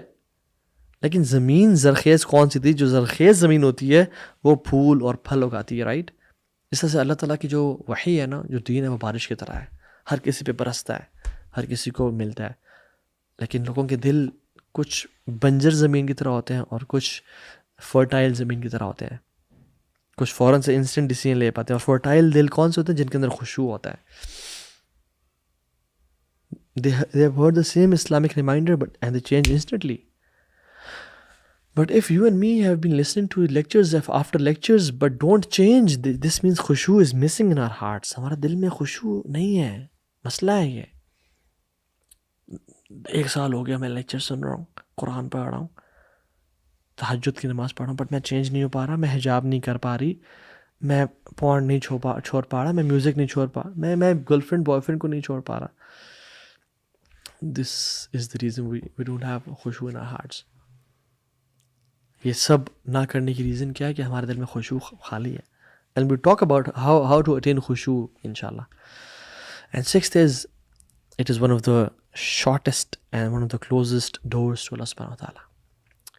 لیکن زمین زرخیز کون سی تھی؟ جو زرخیز زمین ہوتی ہے وہ پھول اور پھل اگاتی ہے, رائٹ. اس طرح سے اللہ تعالیٰ کی جو وحی ہے نا, جو دین ہے, وہ بارش کی طرح ہے, ہر کسی پہ برستا ہے, ہر کسی کو ملتا ہے. لیکن لوگوں کے دل کچھ بنجر زمین کی طرح ہوتے ہیں اور کچھ فرٹائل زمین کی طرح ہوتے ہیں. کچھ فوراً سے انسٹنٹ ڈیسیژن لے پاتے ہیں, اور فرٹائل دل کون سے ہوتے ہیں؟ جن کے اندر خشوع ہوتا ہے. They have heard the same Islamic reminder and they change instantly. But if you and me have been listening to lectures after lectures but don't change, this means khushu is missing in our hearts. ہمارا دل میں خشوع نہیں ہے, مسئلہ ہے یہ. 1 سال ہو گیا میں لیکچر سن رہا ہوں, قرآن پڑھ رہا ہوں, تہجد کی نماز پڑھ رہا ہوں, بٹ میں چینج نہیں ہو پا رہا, میں حجاب نہیں کر پا رہی, میں پورن نہیں چھوڑ پا رہا, میں میوزک نہیں چھوڑ پا رہا, میں گرل فرینڈ بوائے فرینڈ کو نہیں چھوڑ پا رہا. This is the reason we don't have khushu in our hearts. یہ سب نہ کرنے کی ریزن کیا ہے کہ ہمارے دل میں خشوع خالی ہے. And we talk about how to attain khushu inshallah. And 6th is, it is one of the shortest and one of the closest doors to Allah subhanahu wa ta'ala.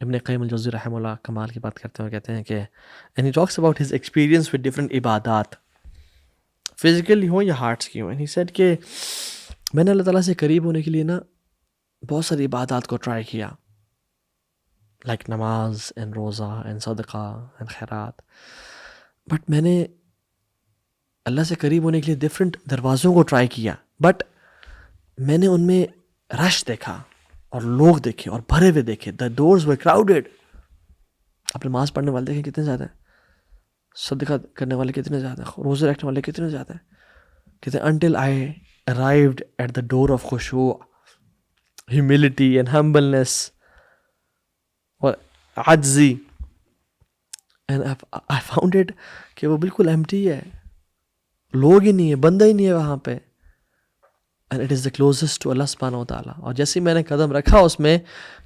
ابن قیم الجوزی رحمہ اللہ کمال کی بات کرتے ہوئے کہتے ہیں کہ and he talks about his experience with different عبادات, فزیکلی ہوں یا ہارٹس کی ہوں. And he said کہ میں نے اللہ تعالیٰ سے قریب ہونے کے لیے نا بہت ساری عبادات کو ٹرائی کیا, لائک نماز اینڈ روزہ اینڈ صدقہ اینڈ خیرات, بٹ میں نے اللہ سے قریب ہونے کے لیے ڈفرینٹ دروازوں کو ٹرائی کیا, بٹ میں نے ان میں رش دیکھا اور لوگ دیکھے اور بھرے ہوئے دیکھے. دا ڈورز ور کراؤڈیڈ. آپ نماز پڑھنے والے دیکھیں کتنے زیادہ ہیں, صدقہ کرنے والے کتنے زیادہ ہیں, روزے رکھنے والے کتنے زیادہ ہیں. کہتے ہیں until I arrived at the door of khushu, humility and humbleness اور عجزی, and I found it کہ وہ بالکل empty ہے, لوگ ہی نہیں ہے, بندہ ہی نہیں ہے وہاں پہ. and it is the closest to Allah subhanahu wa ta'ala. اور جیسے میں نے قدم رکھا اس میں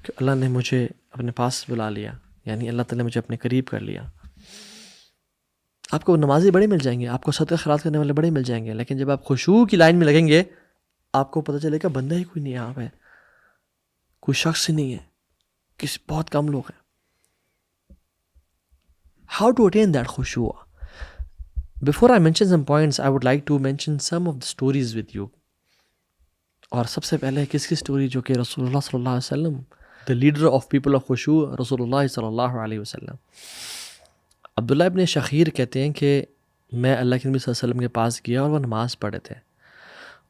کہ اللہ نے مجھے اپنے پاس بلا لیا, یعنی اللہ تعالیٰ نے مجھے اپنے قریب کر لیا. آپ کو نمازی بڑے مل جائیں گے, آپ کو صدقہ خیرات کرنے والے بڑے مل جائیں گے, لیکن جب آپ خشوع کی لائن میں لگیں گے آپ کو پتہ چلے گا بندہ ہی کوئی نہیں ہے یہاں پہ, کوئی شخص ہی نہیں ہے, بہت کم لوگ ہیں. How to attain that khushu? Before I mention some points, I would like to mention some of the stories with you. اور سب سے پہلے کس کی سٹوری, جو کہ رسول اللہ صلی اللہ علیہ وسلم, the leader of people of khushu, رسول اللہ صلی اللہ علیہ وسلم. عبداللہ ابن شخیر کہتے ہیں کہ میں اللہ کے نبی صلی اللہ علیہ وسلم کے پاس گیا اور وہ نماز پڑھے تھے,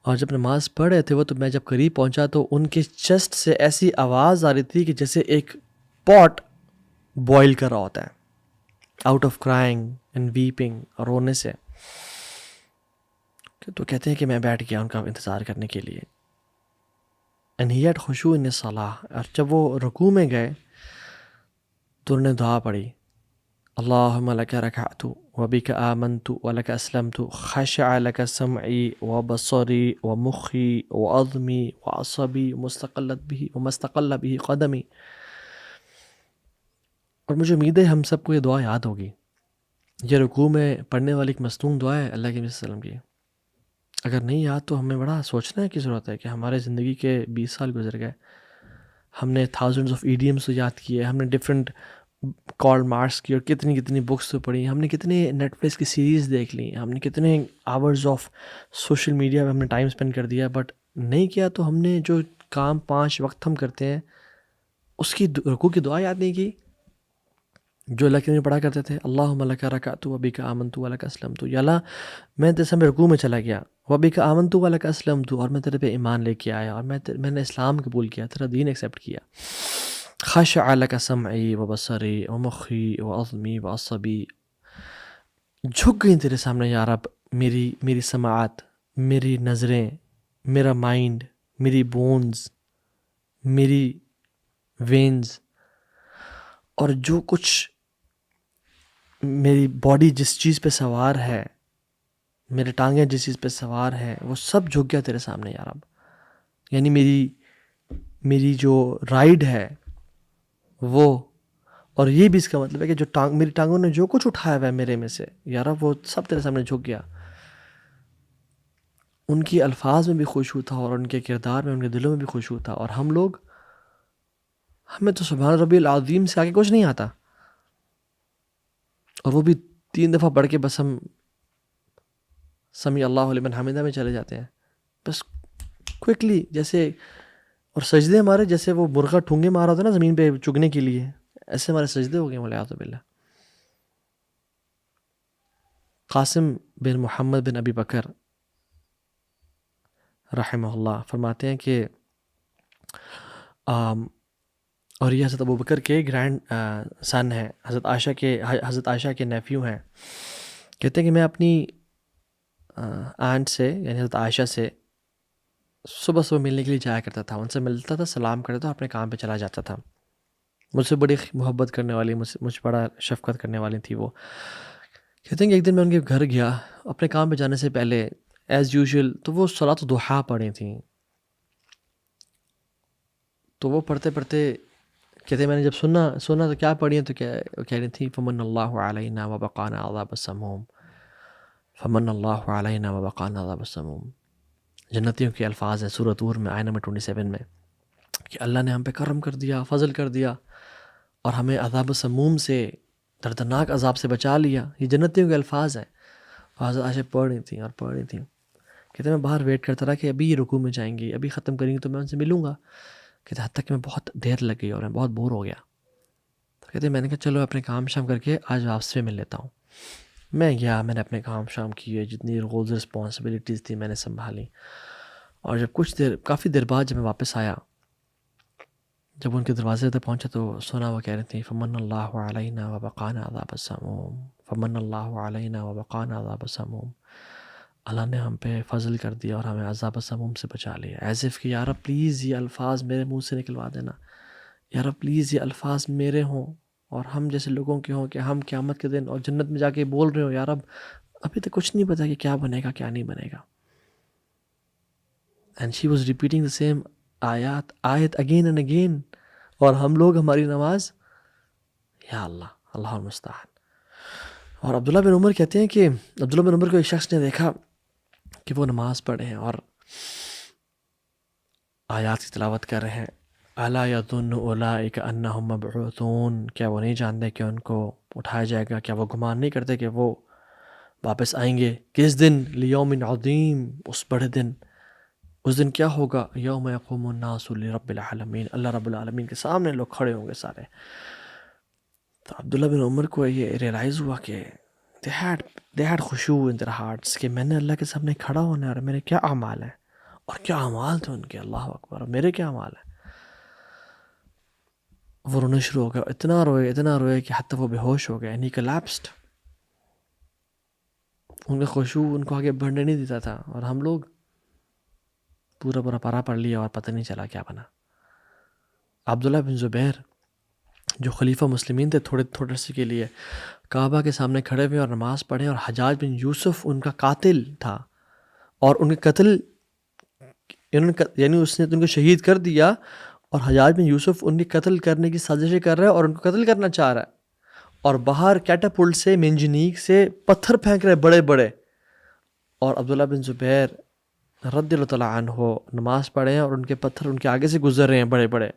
اور جب نماز پڑھ رہے تھے وہ, تو میں جب قریب پہنچا تو ان کے چیسٹ سے ایسی آواز آ رہی تھی کہ جیسے ایک پاٹ بوائل کر رہا ہوتا ہے, out of crying and vaping, اور رونے سے. تو کہتے ہیں کہ میں بیٹھ گیا ان کا انتظار کرنے کے لیے. and he had khushu in his salah. اور جب وہ رکوع میں گئے تو انہوں نے دعا پڑھی, اللہم لک رکعت وبک آمنت ولک اسلمت خشع لک سمعی وبصری ومخی وعظمی وعصبی ومستقل به قدمی. اور مجھے امید ہے ہم سب کو یہ دعا یاد ہوگی. یہ رکوع میں پڑھنے والی ایک مصنون دعا ہے اللہ کے نبی صلی اللہ علیہ وسلم کی. اگر نہیں یاد تو ہمیں بڑا سوچنے کی ضرورت ہے کہ ہمارے زندگی کے 20 سال گزر گئے, ہم نے تھاؤزنڈز آف ایڈیمس تو یاد کیے, ہم نے ڈفرینٹ کارل مارکس کی اور کتنی بکس تو پڑھی, ہم نے کتنے نیٹ فلکس کی سیریز دیکھ لی, ہم نے کتنے آورز آف سوشل میڈیا پہ ہم نے ٹائم اسپینڈ کر دیا, بٹ نہیں کیا تو ہم نے جو کام 5 وقت ہم کرتے ہیں اس کی رکوع کی دعا یاد نہیں کی جو اللہ کے نبی پڑھا کرتے تھے. اللہم لک رکعت وبک آمنت ولک اسلمت, یا اللہ میں تیرے سامنے رکوع میں چلا گیا, وبک آمنت ولک اسلمت, اور میں تیرے پہ ایمان لے کے آیا اور میں نے اسلام قبول کیا, تیرا دین ایکسیپٹ کیا. خشع لک سمعی وبصری ومخی وعظمی وعصبی, جھک گئی تیرے سامنے یا رب میری سماعت, میری نظریں, میرا مائنڈ, میری بونز, میری وینز, اور جو کچھ میری باڈی جس چیز پہ سوار ہے، میرے ٹانگیں جس چیز پہ سوار ہیں، وہ سب جھک گیا تیرے سامنے یا رب. یعنی میری جو رائڈ ہے وہ، اور یہ بھی اس کا مطلب ہے کہ جو میری ٹانگوں نے جو کچھ اٹھایا ہوا ہے میرے میں سے یا رب، وہ سب تیرے سامنے جھک گیا. ان کی الفاظ میں بھی خشوع تھا اور ان کے کردار میں، ان کے دلوں میں بھی خشوع تھا. اور ہمیں تو سبحان ربی العظیم سے آگے کچھ نہیں آتا، اور وہ بھی 3 دفعہ پڑھ کے بس ہم سمیع اللہ لمن حمدہ میں چلے جاتے ہیں بس کوئکلی. جیسے اور سجدے ہمارے جیسے وہ مرغا ٹھونگے مارا ہوتا ہے نا زمین پہ چگنے کے لیے، ایسے ہمارے سجدے ہو گئے والعیاذ باللہ. قاسم بن محمد بن ابی بکر رحمہ اللہ فرماتے ہیں کہ اور یہ حضرت ابو بکر کے گرینڈ سن ہیں، حضرت عائشہ کے نیفیو ہیں. کہتے ہیں کہ میں اپنی آنٹ سے یعنی حضرت عائشہ سے صبح ملنے کے لیے جایا کرتا تھا، ان سے ملتا تھا، سلام کرتا تھا، اپنے کام پہ چلا جاتا تھا. مجھ سے بڑی محبت کرنے والی، مجھ بڑا شفقت کرنے والی تھی وہ. کہتے ہیں کہ ایک دن میں ان کے گھر گیا اپنے کام پہ جانے سے پہلے ایز یوزول، تو وہ صلاۃ الضحیٰ پڑھی تھیں. تو وہ پڑھتے کہتے ہیں میں نے جب سنا تو کیا پڑھی ہیں، تو کہہ رہی تھی فمن اللہ علینا وبقانا عذاب السموم، فمن اللہ علینا وبقانا عذاب السموم. جنتیوں کے الفاظ ہیں سورۃ طور میں آیہ نمبر 27 میں، کہ اللہ نے ہم پہ کرم کر دیا، فضل کر دیا، اور ہمیں عذاب السموم سے، دردناک عذاب سے بچا لیا. یہ جنتیوں کے الفاظ ہیں. حضرت عائشہ پڑھ رہی تھیں. کہتے ہیں میں باہر ویٹ کرتا رہا کہ ابھی یہ رکوع میں جائیں گی، ابھی ختم کریں گی تو میں ان سے ملوں گا. کہتے ہیں حتیٰ کہ میں بہت دیر لگ گئی اور میں بہت بور ہو گیا. تو کہتے ہیں میں نے کہا چلو اپنے کام شام کر کے آج واپس میں مل لیتا ہوں. میں گیا، میں نے اپنے کام شام کیے، جتنی رولز رسپانسبلٹیز تھی میں نے سنبھالی. اور جب کافی دیر بعد جب میں واپس آیا، جب ان کے دروازے تک پہنچا تو سنا وہ کہہ رہی تھیں فمن اللہ علینا وبقانا عذاب السموم، فمن اللہ علینا وبقانا عذاب السموم. اللہ نے ہم پہ فضل کر دیا اور ہمیں عذاب السموم سے بچا لیا. ایز اف کہ یا رب پلیز یہ الفاظ میرے منہ سے نکلوا دینا، یا رب پلیز یہ الفاظ میرے ہوں اور ہم جیسے لوگوں کے ہوں کہ ہم قیامت کے دن اور جنت میں جا کے بول رہے ہوں یا رب ابھی تک کچھ نہیں پتا کہ کیا بنے گا کیا نہیں بنے گا. And she was repeating the same آیت اگین اینڈ اگین. اور ہم لوگ ہماری نماز، یا اللہ المستعان. اور عبداللہ بن عمر کہتے ہیں کہ عبداللہ بن عمر کو ایک شخص نے دیکھا کہ وہ نماز پڑھ رہے ہیں اور آیات کی تلاوت کر رہے ہیں. الا یظن اولئک انہم مبعوثون، کیا وہ نہیں جانتے کہ ان کو اٹھایا جائے گا؟ کیا وہ گمان نہیں کرتے کہ وہ واپس آئیں گے؟ کس دن؟ لیوم عظیم، اس بڑے دن. اس دن کیا ہوگا؟ یوم یقوم الناس لرب العالمین، اللہ رب العالمین کے سامنے لوگ کھڑے ہوں گے سارے. تو عبداللہ بن عمر کو یہ ریئلائز ہوا کہ they had خشوع in their hearts، کہ میں نے اللہ کے سامنے کھڑا ہونا ہے اور میرے کیا اعمال ہیں، اور کیا اعمال تھے ان کے، اللہ اکبر، اور میرے کیا اعمال ہیں. وہ رونا شروع ہو گیا، اتنا روئے کہ حتیٰ وہ بے ہوش ہو گئے. and he collapsed. ان کا خشوع ان کو آگے بڑھنے نہیں دیتا تھا، اور ہم لوگ پورا پارا پڑھ لیا اور پتہ نہیں چلا کیا بنا. عبداللہ بن زبیر جو خلیفہ مسلمین تھے تھوڑے سے کے لیے، کعبہ کے سامنے کھڑے ہوئے اور نماز پڑھے، اور حجاج بن یوسف ان کا قاتل تھا، اور ان کے قتل یعنی اس نے ان کو شہید کر دیا، اور حجاج بن یوسف ان کے قتل کرنے کی سازشیں کر رہا ہے اور ان کو قتل کرنا چاہ رہا ہے. اور باہر کیٹاپلٹ سے، منجنیق سے پتھر پھینک رہے بڑے بڑے، اور عبداللہ بن زبیر رضی اللہ تعالیٰ عنہ نماز پڑھے ہیں اور ان کے پتھر ان کے آگے سے گزر رہے ہیں بڑے بڑے،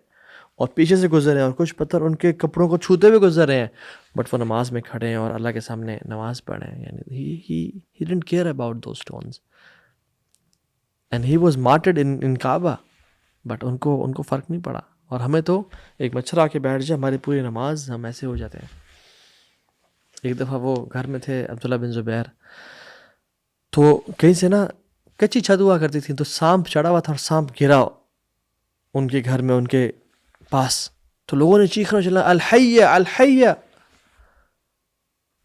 اور پیچھے سے گزر رہے ہیں، اور کچھ پتھر ان کے کپڑوں کو چھوتے ہوئے گزر رہے ہیں، بٹ وہ نماز میں کھڑے ہیں اور اللہ کے سامنے نماز پڑھ رہے ہیں. یعنی he didn't care about those stones and he was martyred in Kaaba، but in کو فرق نہیں پڑا. اور ہمیں تو ایک مچھر آ کے بیٹھ جائے ہماری پوری نماز ہم ایسے ہو جاتے ہیں. ایک دفعہ وہ گھر میں تھے عبداللہ بن زبیر، تو کہیں سے نا کچی چھت ہوا کرتی تھی، تو سانپ چڑھا ہوا تھا اور سانپ گرا ان کے گھر میں ان کے پاس. تو لوگوں نے چیخنا چلا الحیہ الحیہ.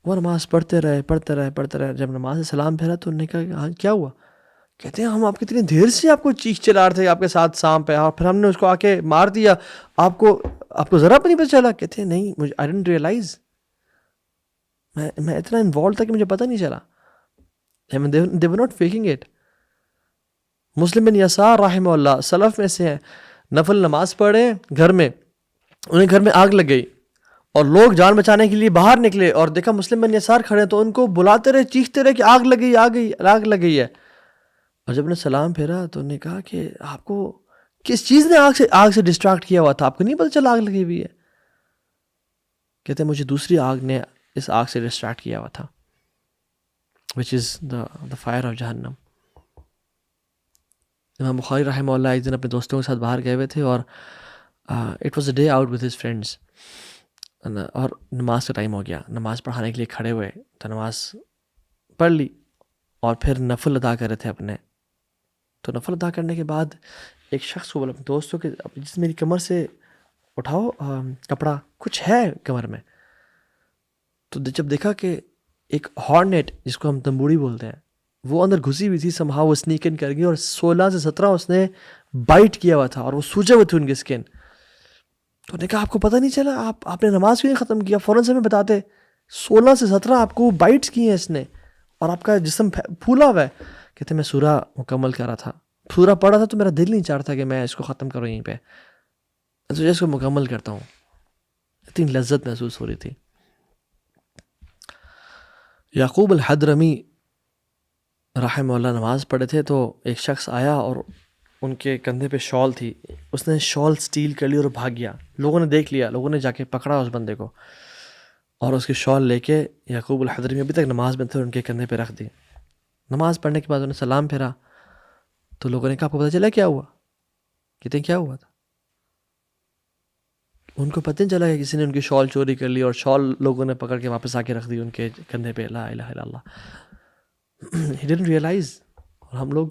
وہ نماز پڑھتے رہے. جب نماز سے سلام پھیرا تو انہوں نے کہا ہاں کیا ہوا؟ کہتے ہیں ہم آپ کتنی دیر سے آپ کو چیخ چلا رہے تھے، آپ کے ساتھ سانپ ہے، اور پھر ہم نے اس کو آ کے مار دیا، آپ کو ذرا بھی نہیں پتہ چلا؟ کہتے ہیں نہیں، مجھے I didn't realize، میں اتنا انوالو تھا کہ مجھے پتہ نہیں چلا. they were not faking it. مسلم بن یسار رحمہ اللہ سلف میں سے ہیں, نفل نماز پڑھے گھر میں, انہیں گھر میں آگ لگ گئی اور لوگ جان بچانے کے لیے باہر نکلے اور دیکھا مسلم بن یسار کھڑے ہیں, تو ان کو بلاتے رہے, چیختے رہے کہ آگ لگ گئی, آگ لگ گئی ہے. اور جب انہیں سلام پھیرا تو انہوں نے کہا کہ آپ کو کس چیز نے آگ سے ڈسٹریکٹ کیا ہوا تھا, آپ کو نہیں پتہ چلا آگ لگی ہوئی ہے؟ کہتے ہیں مجھے دوسری آگ نے اس آگ سے ڈسٹریکٹ کیا ہوا تھا, which is the fire of جہنم. امام بخاری رحمہ اللہ ایک دن اپنے دوستوں کے ساتھ باہر گئے ہوئے تھے اور it was a day out with his friends, اور نماز کا ٹائم ہو گیا, نماز پڑھانے کے لیے کھڑے ہوئے تو نماز پڑھ لی اور پھر نفل ادا کر رہے تھے اپنے. تو نفل ادا کرنے کے بعد ایک شخص کو بولا اپنے دوستوں کے, جس میری کمر سے اٹھاؤ کپڑا, کچھ ہے کمر میں. تو جب دیکھا کہ ایک ہارنیٹ جس کو ہم تمبوڑی بولتے ہیں وہ اندر گھسی ہوئی تھی, سمہا وہ سنیک ان کر گئی اور 16 سے 17 اس نے بائٹ کیا ہوا تھا اور وہ سوجے ہوئے تھے ان کی اسکن. تو انہوں نے کہا آپ کو پتہ نہیں چلا, آپ نے نماز کیوں نہیں ختم کیا, فوراً سے ہمیں بتاتے. 16 سے 17 آپ کو بائٹس کی ہیں اس نے اور آپ کا جسم پھولا ہوا ہے. کہتے میں سورہ مکمل کر رہا تھا, سورہ پڑھا تھا تو میرا دل نہیں چاہتا کہ میں اس کو ختم کروں یہیں پہ, تو اس کو مکمل کرتا ہوں. اتنی لذت محسوس ہو رہی تھی. یعقوب الحضرمی رحمہ اللہ نماز پڑھے تھے تو ایک شخص آیا اور ان کے کندھے پہ شال تھی, اس نے شال سٹیل کر لی اور بھاگ گیا. لوگوں نے دیکھ لیا, لوگوں نے جا کے پکڑا اس بندے کو اور اس کی شال لے کے یعقوب الحضرمی ابھی تک نماز میں تھے ان کے کندھے پہ رکھ دی. نماز پڑھنے کے بعد انہیں سلام پھیرا تو لوگوں نے کہا آپ کو پتہ چلا کیا ہوا؟ کہتے ہیں کیا ہوا تھا؟ ان کو پتہ نہیں چلا کہ کسی نے ان کی شال چوری کر لی اور شال لوگوں نے پکڑ کے واپس آ کے رکھ دی ان کے کندھے پہ. لا الہ الا اللہ. He didn't realize. اور ہم لوگ,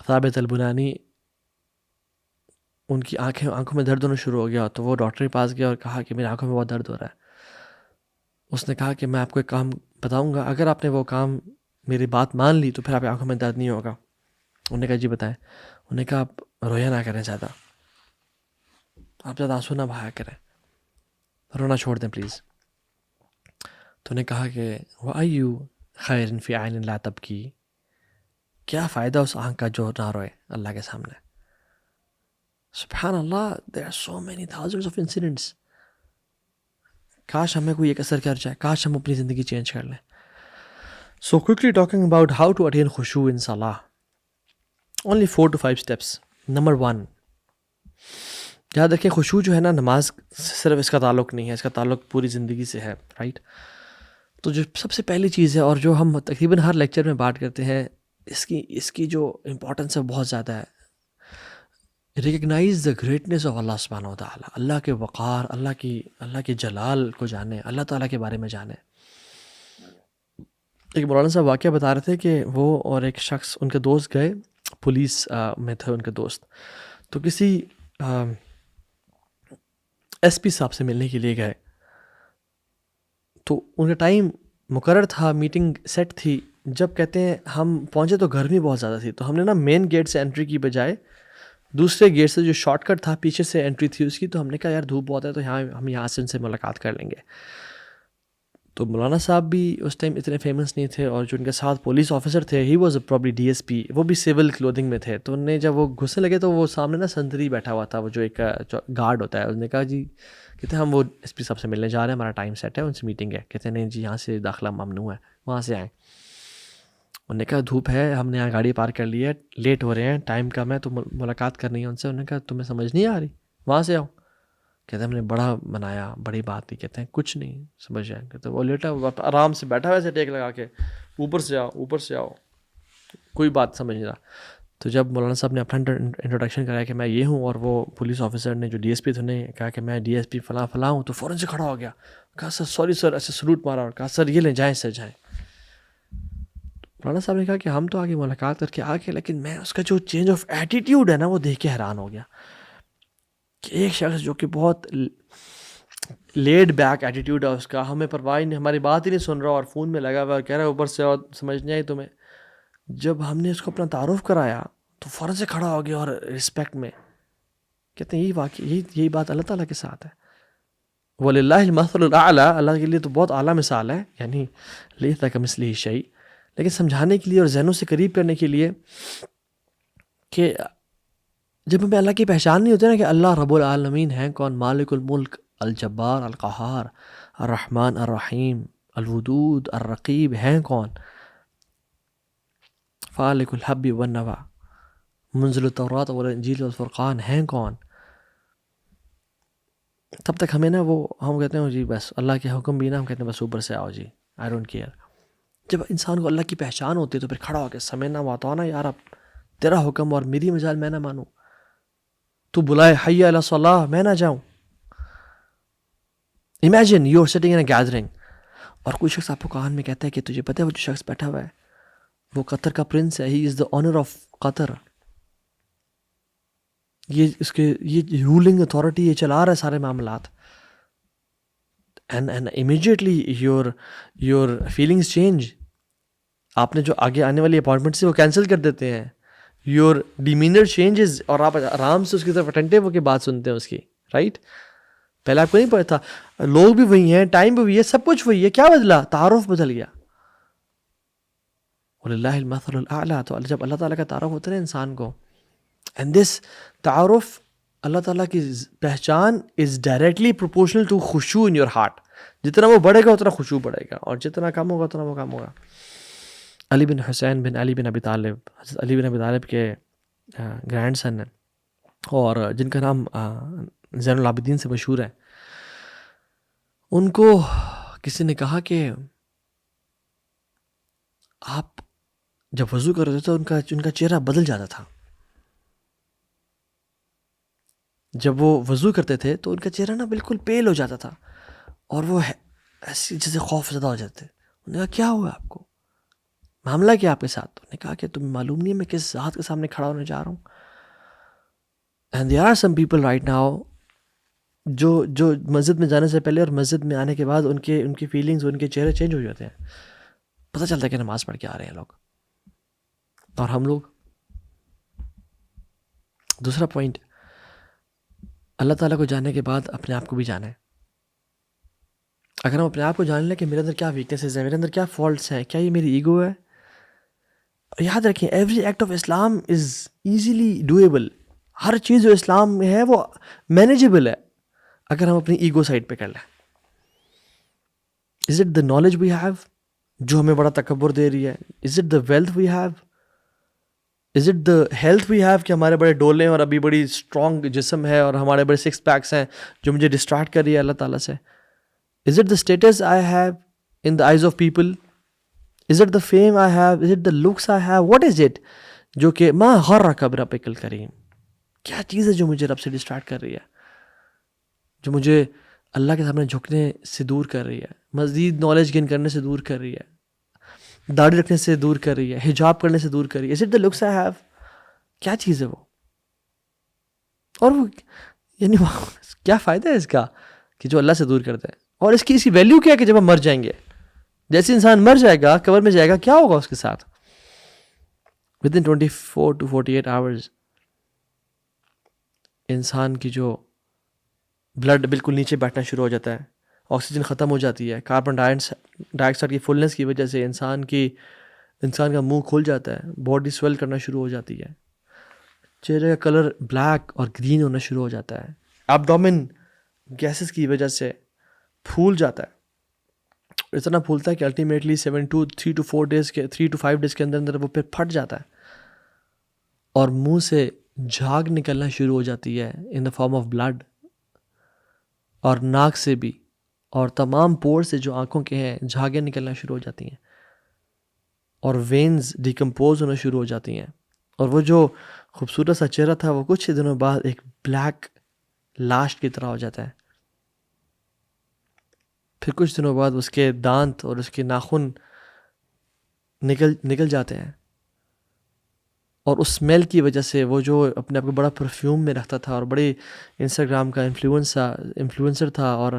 ثابت البنانی ان کی آنکھوں میں درد ہونا شروع ہو گیا تو وہ ڈاکٹر کے پاس گیا اور کہا کہ میری آنکھوں میں بہت درد ہو رہا ہے. اس نے کہا کہ میں آپ کو ایک کام بتاؤں گا, اگر آپ نے وہ کام میری بات مان لی تو پھر آپ کی آنکھوں میں درد نہیں ہوگا. انہوں نے کہا جی بتائیں. انہوں نے کہا آپ رویا نہ کریں زیادہ, آپ زیادہ آنسو نہ بہایا کریں, رونا چھوڑ دیں پلیز. تو انہیں کہا کہ وَأَيُّ خَيْرٍ فِي عَيْنٍ لَا تَبْكِي, کیا فائدہ اس آنکھ کا جو نہ روئے اللہ کے سامنے. سبحان اللہ, there are so many thousands of incidents. کاش ہمیں کوئی ایک اثر کر جائے, کاش ہم اپنی زندگی چینج کر لیں. So quickly talking about how to attain khushu in salah. Only 4 to 5 steps. Number 1, یاد رکھیں خشوع جو ہے نا نماز صرف اس کا تعلق نہیں ہے, اس کا تعلق پوری زندگی سے ہے, رائٹ. تو جو سب سے پہلی چیز ہے اور جو ہم تقریباً ہر لیکچر میں بات کرتے ہیں, اس کی جو امپورٹنس ہے بہت زیادہ ہے. ریکگنائز دا گریٹنس آف اللہ سبحانہ و تعالیٰ, اللہ کے وقار, اللہ کے جلال کو جانے, اللہ تعالیٰ کے بارے میں جانے. ایک مولانا صاحب واقعہ بتا رہے تھے کہ وہ اور ایک شخص, ان کے دوست گئے, پولیس میں تھے ان کے دوست, تو کسی ایس پی صاحب سے ملنے کے لیے گئے. تو ان کا ٹائم مقرر تھا, میٹنگ سیٹ تھی. جب کہتے ہیں ہم پہنچے تو گرمی بہت زیادہ تھی, تو ہم نے نا مین گیٹ سے انٹری کی بجائے دوسرے گیٹ سے جو شارٹ کٹ تھا پیچھے سے انٹری تھی اس کی, تو ہم نے کہا یار دھوپ بہت ہے تو ہم یہاں سے ان سے ملاقات کر لیں گے. تو مولانا صاحب بھی اس ٹائم اتنے فیمس نہیں تھے, اور جو ان کے ساتھ پولیس آفیسر تھے he was probably D S P, وہ بھی سول کلودنگ میں تھے. تو انہیں جب وہ گھسنے لگے تو وہ سامنے نا سنتری بیٹھا ہوا تھا, وہ جو ایک گارڈ ہوتا ہے, اس نے کہا جی, کہتے ہیں ہم وہ ایس پی صاحب سے ملنے جا رہے ہیں, ہمارا ٹائم سیٹ ہے, ان سے میٹنگ ہے. کہتے ہیں نہیں جی یہاں سے داخلہ ممنوع ہے, وہاں سے آئیں. انہوں نے کہا دھوپ ہے, ہم نے یہاں گاڑی پارک کر لی ہے, لیٹ ہو رہے ہیں, ٹائم کم ہے, تو ملاقات کرنی ہے ان سے. انہوں نے کہا تمہیں سمجھ نہیں آ رہی, وہاں سے آؤ. کہتے ہیں ہم نے بڑا منایا, بڑی بات تھی. کہتے ہیں کچھ نہیں سمجھ جائیں. کہتے ہیں وہ لیٹا آرام سے بیٹھا ویسے ٹیک لگا کے, اوپر سے آؤ, کوئی بات سمجھ نہیں رہا. تو جب مولانا صاحب نے اپنا انٹروڈکشن کرایا کہ میں یہ ہوں, اور وہ پولیس آفیسر نے جو ڈی ایس پی تھے نے کہا کہ میں ڈی ایس پی فلاں ہوں, تو فوراً سے کھڑا ہو گیا, کہا سر سوری سر, ایسے سلوٹ مارا اور کہا سر یہ لیں, جائیں سر جائیں. مولانا صاحب نے کہا کہ ہم تو آگے ملاقات کر کے آ گئے, لیکن میں اس کا جو چینج آف ایٹیٹیوڈ ہے نا وہ دیکھ کے حیران ہو گیا کہ ایک شخص جو کہ بہت لیڈ بیک ایٹیٹیوڈ ہے اس کا, ہمیں پرواہ نہیں, ہماری بات ہی نہیں سن رہا اور فون میں لگا ہوا اور کہہ رہا ہے اوپر سے اور سمجھ نہیں آئی تمہیں. جب ہم نے اس کو اپنا تعارف کرایا تو فوراً سے کھڑا ہو گیا اور رسپیکٹ میں. کہتے ہیں یہی بات اللہ تعالیٰ کے ساتھ ہے. وَلِلَّهِ الْمَثَلُ الْأَعْلَى، اللہ کے لیے تو بہت اعلیٰ مثال ہے، یعنی لَيْسَ كَمِثْلِهِ شَيْءٌ، لیکن سمجھانے کے لیے اور ذہنوں سے قریب کرنے کے لیے کہ جب ہمیں اللہ کی پہچان نہیں ہوتی نا کہ اللہ رب العالمین ہیں کون، مالک الملک، الجبار، القہار، الرحمن الرحیم، الودود، الرقیب، ہیں کون، فالق الحب والنوى، منزل التورات والانجیل والفرقان، ہیں کون، تب تک ہمیں نا وہ ہم کہتے ہیں جی بس اللہ کے حکم بھی نا ہم کہتے ہیں بس اوپر سے آؤ جی، آئی ڈونٹ کیئر۔ جب انسان کو اللہ کی پہچان ہوتی ہے تو پھر کھڑا ہو کے سمجھنا ہوا نا یار اب تیرا حکم اور میری مجال میں نہ مانوں، تو بلائے حی علی الصلاح میں نہ جاؤں۔ Imagine you are sitting in a gathering اور کوئی شخص آپ کو کان میں کہتا ہے کہ تجھے پتہ ہے وہ جو شخص بیٹھا ہوا ہے وہ قطر کا پرنس ہے، ہی از دا آنر آف قطر، یہ اس کے یہ رولنگ اتھارٹی، یہ چلا رہا ہے سارے معاملات، and immediately your feelings change, آپ نے جو آگے آنے والی اپوائنٹمنٹ سے وہ کینسل کر دیتے ہیں، یور ڈیمینر چینجز، اور آپ آرام سے اس کی طرف اٹینٹیو ہو کے بات سنتے ہیں اس کی، رائٹ؟ پہلے آپ کو نہیں پتا تھا، لوگ بھی وہی ہیں، ٹائم بھی وہی ہے، سب کچھ وہی ہے، کیا بدلا؟ تعارف بدل گیا۔ وَلِلَّهِ الْمَثَلُ الْأَعْلَى، تو جب اللہ تعالیٰ کا تعارف ہوتا ہے نا انسان کو، اینڈ دس تعارف اللہ تعالیٰ کی پہچان از ڈائریکٹلی پروپورشنل ٹو خشوع ان یور ہارٹ، جتنا وہ بڑھے گا اتنا خشوع بڑھے گا، اور جتنا کم ہوگا اتنا وہ کم ہوگا۔ علی بن حسین بن علی بن ابی طالب، حضرت علی بن ابی طالب کے گرینڈ سن ہیں، اور جن کا نام زین العابدین سے مشہور ہے، ان کو کسی نے کہا کہ آپ جب وضو کر رہے تھے تو ان کا چہرہ بدل جاتا تھا، جب وہ وضو کرتے تھے تو ان کا چہرہ نا بالکل پیل ہو جاتا تھا، اور وہ ایسی جیسے خوف زدہ ہو جاتے۔ انہوں نے کہا کیا ہوا آپ کو، معاملہ کیا آپ کے ساتھ؟ انہوں نے کہا کہ تمہیں معلوم نہیں ہے میں کس ذات کے سامنے کھڑا ہونے جا رہا ہوں۔ And there are some people right now جو مسجد میں جانے سے پہلے اور مسجد میں آنے کے بعد ان کی فیلنگز، ان کے چہرے چینج ہو جاتے ہیں، پتہ چلتا ہے کہ نماز پڑھ کے آ رہے ہیں لوگ، اور ہم لوگ۔ دوسرا پوائنٹ، اللہ تعالیٰ کو جاننے کے بعد اپنے آپ کو بھی جانا ہے۔ اگر ہم اپنے آپ کو جان لیں کہ میرے اندر کیا ویکنیسز ہیں، میرے اندر کیا فالٹس ہیں، کیا یہ میری ایگو ہے، یاد رکھیں every act of Islam is easily doable, ہر چیز جو اسلام میں ہے وہ مینیجیبل ہے اگر ہم اپنی ایگو سائڈ پہ کر لیں۔ Is it the knowledge we have جو ہمیں بڑا تکبر دے رہی ہے؟ Is it the wealth we have? Is it the health we have کہ ہمارے بڑے ڈولے اور ابھی بڑی اسٹرانگ جسم ہے اور ہمارے بڑے سکس پیکس ہیں جو مجھے ڈسٹریکٹ کر رہی ہے اللہ تعالیٰ سے؟ Is it the status I have in the eyes of people? Is it the fame I have? Is it the looks I have? What is it جو کہ ما غرک بربک الکریم؟ کیا چیز ہے جو مجھے رب سے ڈسٹریکٹ کر رہی ہے، جو مجھے اللہ کے سامنے جھکنے سے دور کر رہی ہے، مزید نالج گین کرنے سے دور کر رہی ہے، داڑھی رکھنے سے دور کر رہی ہے، حجاب کرنے سے دور کر رہی ہے؟ Is it the looks I have? کیا چیز ہے وہ؟ اور وہ یعنی کیا فائدہ ہے اس کا کہ جو اللہ سے دور کرتا ہے؟ اور اس کی ویلیو کیا ہے کہ جب ہم مر جائیں گے، جیسے انسان مر جائے گا قبر میں جائے گا، کیا ہوگا اس کے ساتھ؟ ودن 24 to 48 hours انسان کی جو بلڈ بالکل نیچے بیٹھنا شروع ہو جاتا ہے، آکسیجن ختم ہو جاتی ہے، کاربن ڈائی آکسائڈ کی فلنس کی وجہ سے انسان کا منہ کھل جاتا ہے، باڈی سویل کرنا شروع ہو جاتی ہے، چہرے کا کلر بلیک اور گرین ہونا شروع ہو جاتا ہے، ایبڈومن گیسز کی وجہ سے پھول جاتا ہے، اتنا پھولتا ہے کہ الٹیمیٹلی 3 to 5 days کے اندر وہ پھر پھٹ جاتا ہے، اور منہ سے جھاگ نکلنا شروع ہو جاتی ہے ان دا فارم آف بلڈ، اور ناک سے بھی، اور تمام پور سے جو آنکھوں کے ہیں جھاگیں نکلنا شروع ہو جاتی ہیں، اور وینز ڈیکمپوز ہونا شروع ہو جاتی ہیں، اور وہ جو خوبصورت سا چہرہ تھا وہ کچھ دنوں بعد ایک بلیک لاش کی طرح ہو جاتا ہے، پھر کچھ دنوں بعد اس کے دانت اور اس کے ناخن نکل جاتے ہیں، اور اس اسمیل کی وجہ سے وہ جو اپنے آپ کو بڑا پرفیوم میں رکھتا تھا اور بڑے انسٹاگرام کا انفلوئنسر تھا اور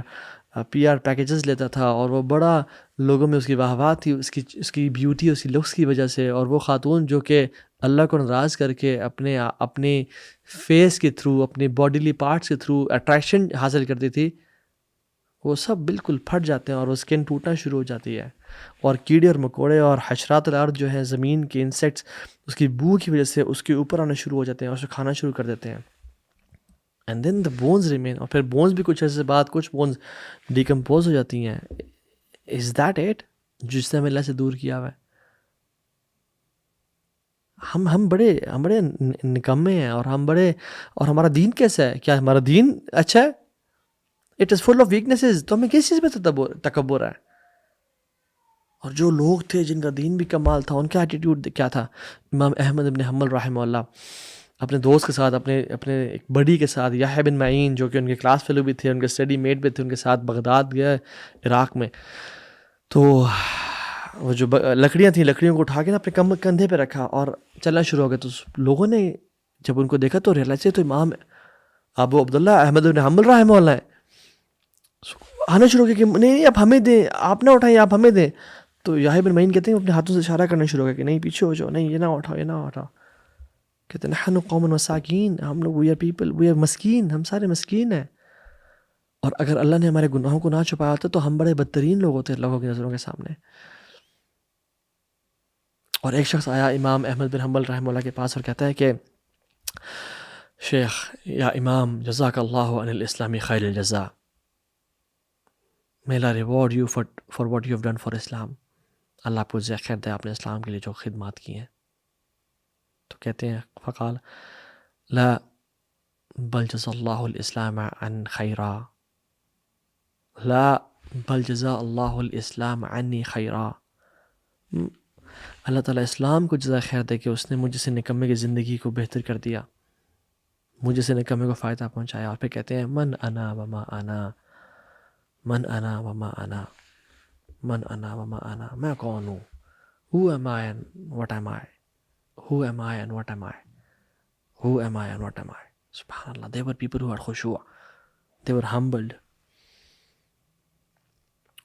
PR پیکیجز لیتا تھا، اور وہ بڑا لوگوں میں اس کی واہ واہ تھی اس کی بیوٹی، اس کی لکس کی وجہ سے، اور وہ خاتون جو کہ اللہ کو ناراض کر کے اپنے فیس کے تھرو، اپنے باڈیلی پارٹس کے تھرو اٹریکشن حاصل کرتی تھی، وہ سب بالکل پھٹ جاتے ہیں اور وہ اسکن ٹوٹنا شروع ہو جاتی ہے، اور کیڑے اور مکوڑے اور حشرات الارض جو ہیں، زمین کے انسیکٹس، اس کی بو کی وجہ سے اس کے اوپر آنا شروع ہو جاتے ہیں اور اسے کھانا شروع کر دیتے ہیں. And then the bones remain, اور پھر بونز بھی کچھ عرصے بعد کچھ بونز ڈیکمپوز ہو جاتی ہیں. از دیٹ اٹ جس نے ہمیں اللہ سے دور کیا ہوا ہے؟ ہم بڑے نکمے ہیں، اور ہمارا دین کیسا ہے؟ کیا ہمارا دین اچھا ہے؟ It is full of weaknesses. تو ہمیں کس چیز میں تکبر ہے؟ اور جو لوگ تھے جن کا دین بھی کمال تھا، ان کا ایٹیٹیوڈ کیا تھا؟ امام احمد بن حنبل رحمہ اللہ اپنے دوست کے ساتھ، اپنے ایک بڑی کے ساتھ، یحییٰ بن معین جو کہ ان کے کلاس فیلو بھی تھے، ان کے اسٹڈی میٹ بھی تھے، ان کے ساتھ بغداد گیا عراق میں. تو وہ جو لکڑیاں تھیں، لکڑیوں کو اٹھا کے نا اپنے کندھے پہ رکھا اور چلنا شروع ہو گیا. تو لوگوں نے جب ان کو دیکھا تو ریئلائز تو امام ابو عبداللہ احمد بن حنبل رحمہ اللہ ہے. آنا شروع ہو گیا کہ نہیں آپ ہمیں دیں، آپ نہ اٹھائیں، آپ ہمیں دیں. تو یحییٰ بن معین کہتے ہیں اپنے ہاتھوں سے اشارہ کرنا شروع ہو گیا کہ نہیں پیچھے ہو جاؤ، نہیں یہ نہ اٹھاؤ، یہ نہ اٹھاؤ. کہتے ہیں نحن قوم مساکین، ہم لوگ we are people, we are مسکین، ہم سارے مسکین ہیں. اور اگر اللہ نے ہمارے گناہوں کو نہ چھپایا ہوتا تو ہم بڑے بدترین لوگ ہوتے لوگوں کی نظروں کے سامنے. اور ایک شخص آیا امام احمد بن حنبل رحمہ اللہ کے پاس اور کہتا ہے کہ شیخ یا امام جزاک اللہ عن الاسلام خیر الجزا، may Allah reward you for what you have done for Islam. اللہ آپ کو جزائے خیر دے آپ نے اسلام کے لیے جو خدمات کی ہیں. تو کہتے ہیں فقال لا بل جزا اللہ الاسلام عن خیرا، لا بل جزا اللہ الاسلام عنی خیرا. اللہ تعالیٰ اسلام کو جزائے خیر دے کہ اس نے مجھ سے نکمے کی زندگی کو بہتر کر دیا، مجھے سے نکمے کو فائدہ پہنچایا. اور پھر کہتے ہیں من انا وما انا، من انا وما انا، من انا وما انا، میں کون ہوں؟ who am I and what am I، who am I and what am I، who am I and what am I. سبحان اللہ. they were people who had خشوع، they were humbled.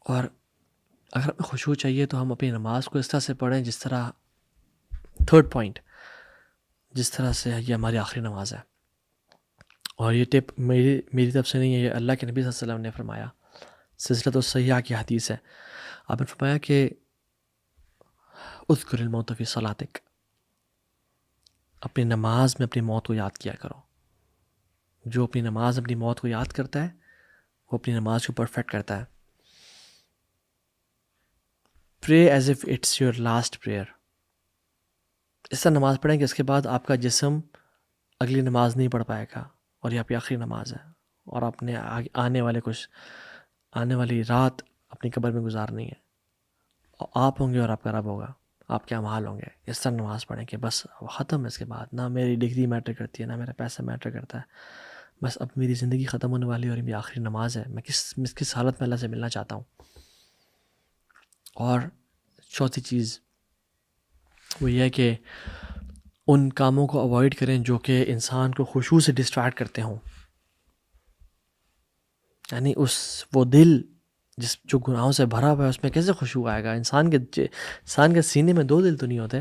اور اگر ہمیں خشوع چاہیے تو ہم اپنی نماز کو اس طرح سے پڑھیں جس طرح، تھرڈ پوائنٹ، جس طرح سے یہ ہماری آخری نماز ہے. اور یہ ٹپ میری طرف سے نہیں ہے، یہ اللہ کے نبی صلی اللہ علیہ وسلم نے فرمایا، سلسلۃ الصحیحہ کی حدیث ہے. آپ نے فرمایا کہ اذکر الموت فی صلاتک، اپنی نماز میں اپنی موت کو یاد کیا کرو. جو اپنی نماز اپنی موت کو یاد کرتا ہے وہ اپنی نماز کو پرفیکٹ کرتا ہے. Pray as if it's your last prayer. اس طرح نماز پڑھیں کہ اس کے بعد آپ کا جسم اگلی نماز نہیں پڑھ پائے گا، اور یہ آپ کی آخری نماز ہے، اور آپ نے آنے والی رات اپنی قبر میں گزارنی ہے. اور آپ ہوں گے اور آپ کا رب ہوگا، آپ کے اعمال ہوں گے. اس طرح نماز پڑھیں کہ بس ختم ہے، اس کے بعد نہ میری ڈگری میٹر کرتی ہے، نہ میرا پیسہ میٹر کرتا ہے، بس اب میری زندگی ختم ہونے والی ہے اور میری آخری نماز ہے. میں کس حالت میں اللہ سے ملنا چاہتا ہوں. اور چوتھی چیز وہ یہ ہے کہ ان کاموں کو اوائڈ کریں جو کہ انسان کو خشوع سے ڈسٹریکٹ کرتے ہوں. یعنی وہ دل جو گناہوں سے بھرا ہوا ہے اس میں کیسے خشوع آئے گا؟ انسان کے سینے میں دو دل تو نہیں ہوتے.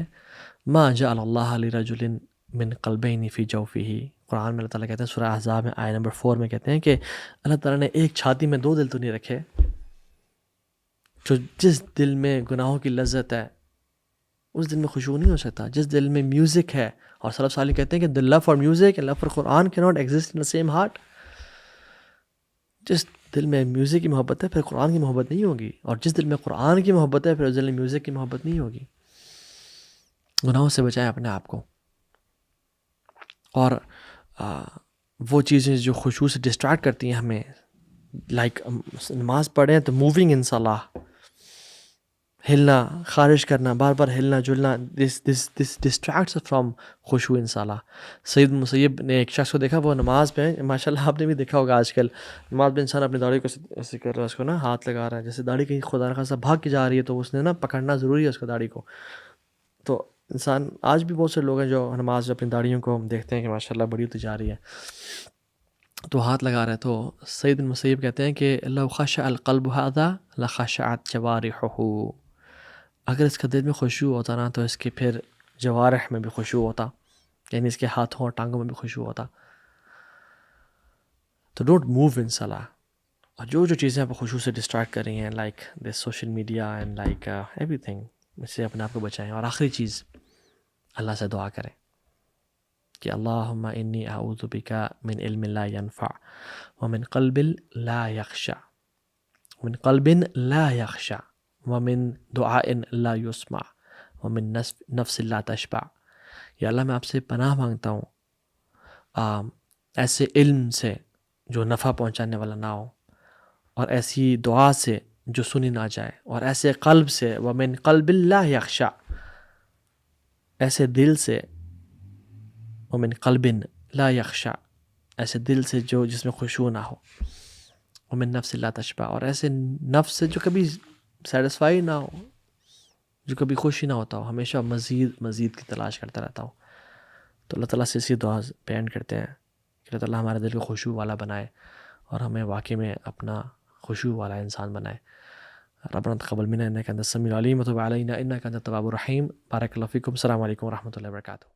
ما جعل اللہ لرجل من قلبین فی جوفہ، قرآن میں اللہ تعالیٰ کہتے ہیں سورہ احزاب میں آیت نمبر 4 میں کہتے ہیں کہ اللہ تعالیٰ نے ایک چھاتی میں دو دل تو نہیں رکھے. جس دل میں گناہوں کی لذت ہے اس دل میں خشوع نہیں ہو سکتا. جس دل میں میوزک ہے، اور سلف صالح کہتے ہیں کہ the love for music and love for Quran cannot exist in the same heart. جس دل میں میوزک کی محبت ہے پھر قرآن کی محبت نہیں ہوگی، اور جس دل میں قرآن کی محبت ہے پھر اس دل میں میوزک کی محبت نہیں ہوگی. گناہوں سے بچائیں اپنے آپ کو. اور وہ چیزیں جو خشوع سے ڈسٹریکٹ کرتی ہیں ہمیں، لائک نماز پڑھیں تو موونگ ان صلاح، ہلنا، خارش کرنا، بار بار ہلنا جلنا، دس ڈسٹریکٹس فرام خشوع ان صلاح. سعید مسیب نے ایک شخص کو دیکھا، وہ نماز پہ، ماشاء اللہ آپ نے بھی دیکھا ہوگا آج کل نماز میں انسان اپنی داڑھی کو ایسے کر رہا ہے، اس کو نا ہاتھ لگا رہا ہے، جیسے داڑھی کہیں خدا نخواستہ بھاگ کے جا رہی ہے تو اس نے نا پکڑنا ضروری ہے اس کو داڑھی کو. تو انسان آج بھی بہت سے لوگ ہیں جو نماز اپنی داڑھیوں کو ہم دیکھتے ہیں کہ ماشاء اللہ بڑی ہوتی جا رہی ہے تو ہاتھ لگا رہے. تو سعید بن مسیب کہتے ہیں کہ لو خشع القلب هذا لخشعت جوارحه، اگر اس کا دل میں خشوع ہوتا نا تو اس کے پھر جوارح میں بھی خشوع ہوتا، یعنی اس کے ہاتھوں اور ٹانگوں میں بھی خشوع ہوتا. تو ڈونٹ موو ان صلاح. اور جو چیزیں آپ کو خشوع سے ڈسٹریکٹ کر رہی ہیں like this social media and like everything, اس سے اپنے آپ کو بچائیں. اور آخری چیز، اللہ سے دعا کریں کہ اللہم انی اعوذ بک من علم لا ینفع ومن قلب لا یخشع ومن قلب لا یخشع ومن دعاء لا یسمع ومن نفس لا تشبع. یا اللہ میں آپ سے پناہ مانگتا ہوں ایسے علم سے جو نفع پہنچانے والا نہ ہو، اور ایسی دعا سے جو سنی نہ جائے، اور ایسے قلب سے ومن قلب لا یخشع، ایسے دل سے ومن قلب لا یخشع، ایسے دل سے جو جس میں خشوع نہ ہو، ومن نفس لا تشبع، اور ایسے نفس سے جو کبھی سیٹسفائی نہ ہو، جو کبھی خوشی نہ ہوتا ہو، ہمیشہ مزید کی تلاش کرتا رہتا ہو. تو اللہ تعالیٰ سے اسی دعا بیان کرتے ہیں کہ اللہ تعالیٰ ہمارے دل کو خشوع والا بنائے اور ہمیں واقعی میں اپنا خشوع والا انسان بنائے. ربنا تقبل منا انك انت السميع العليم وتب علينا انك انت التواب الرحيم. بارك الله فيكم. السلام عليكم ورحمة الله وبركاته.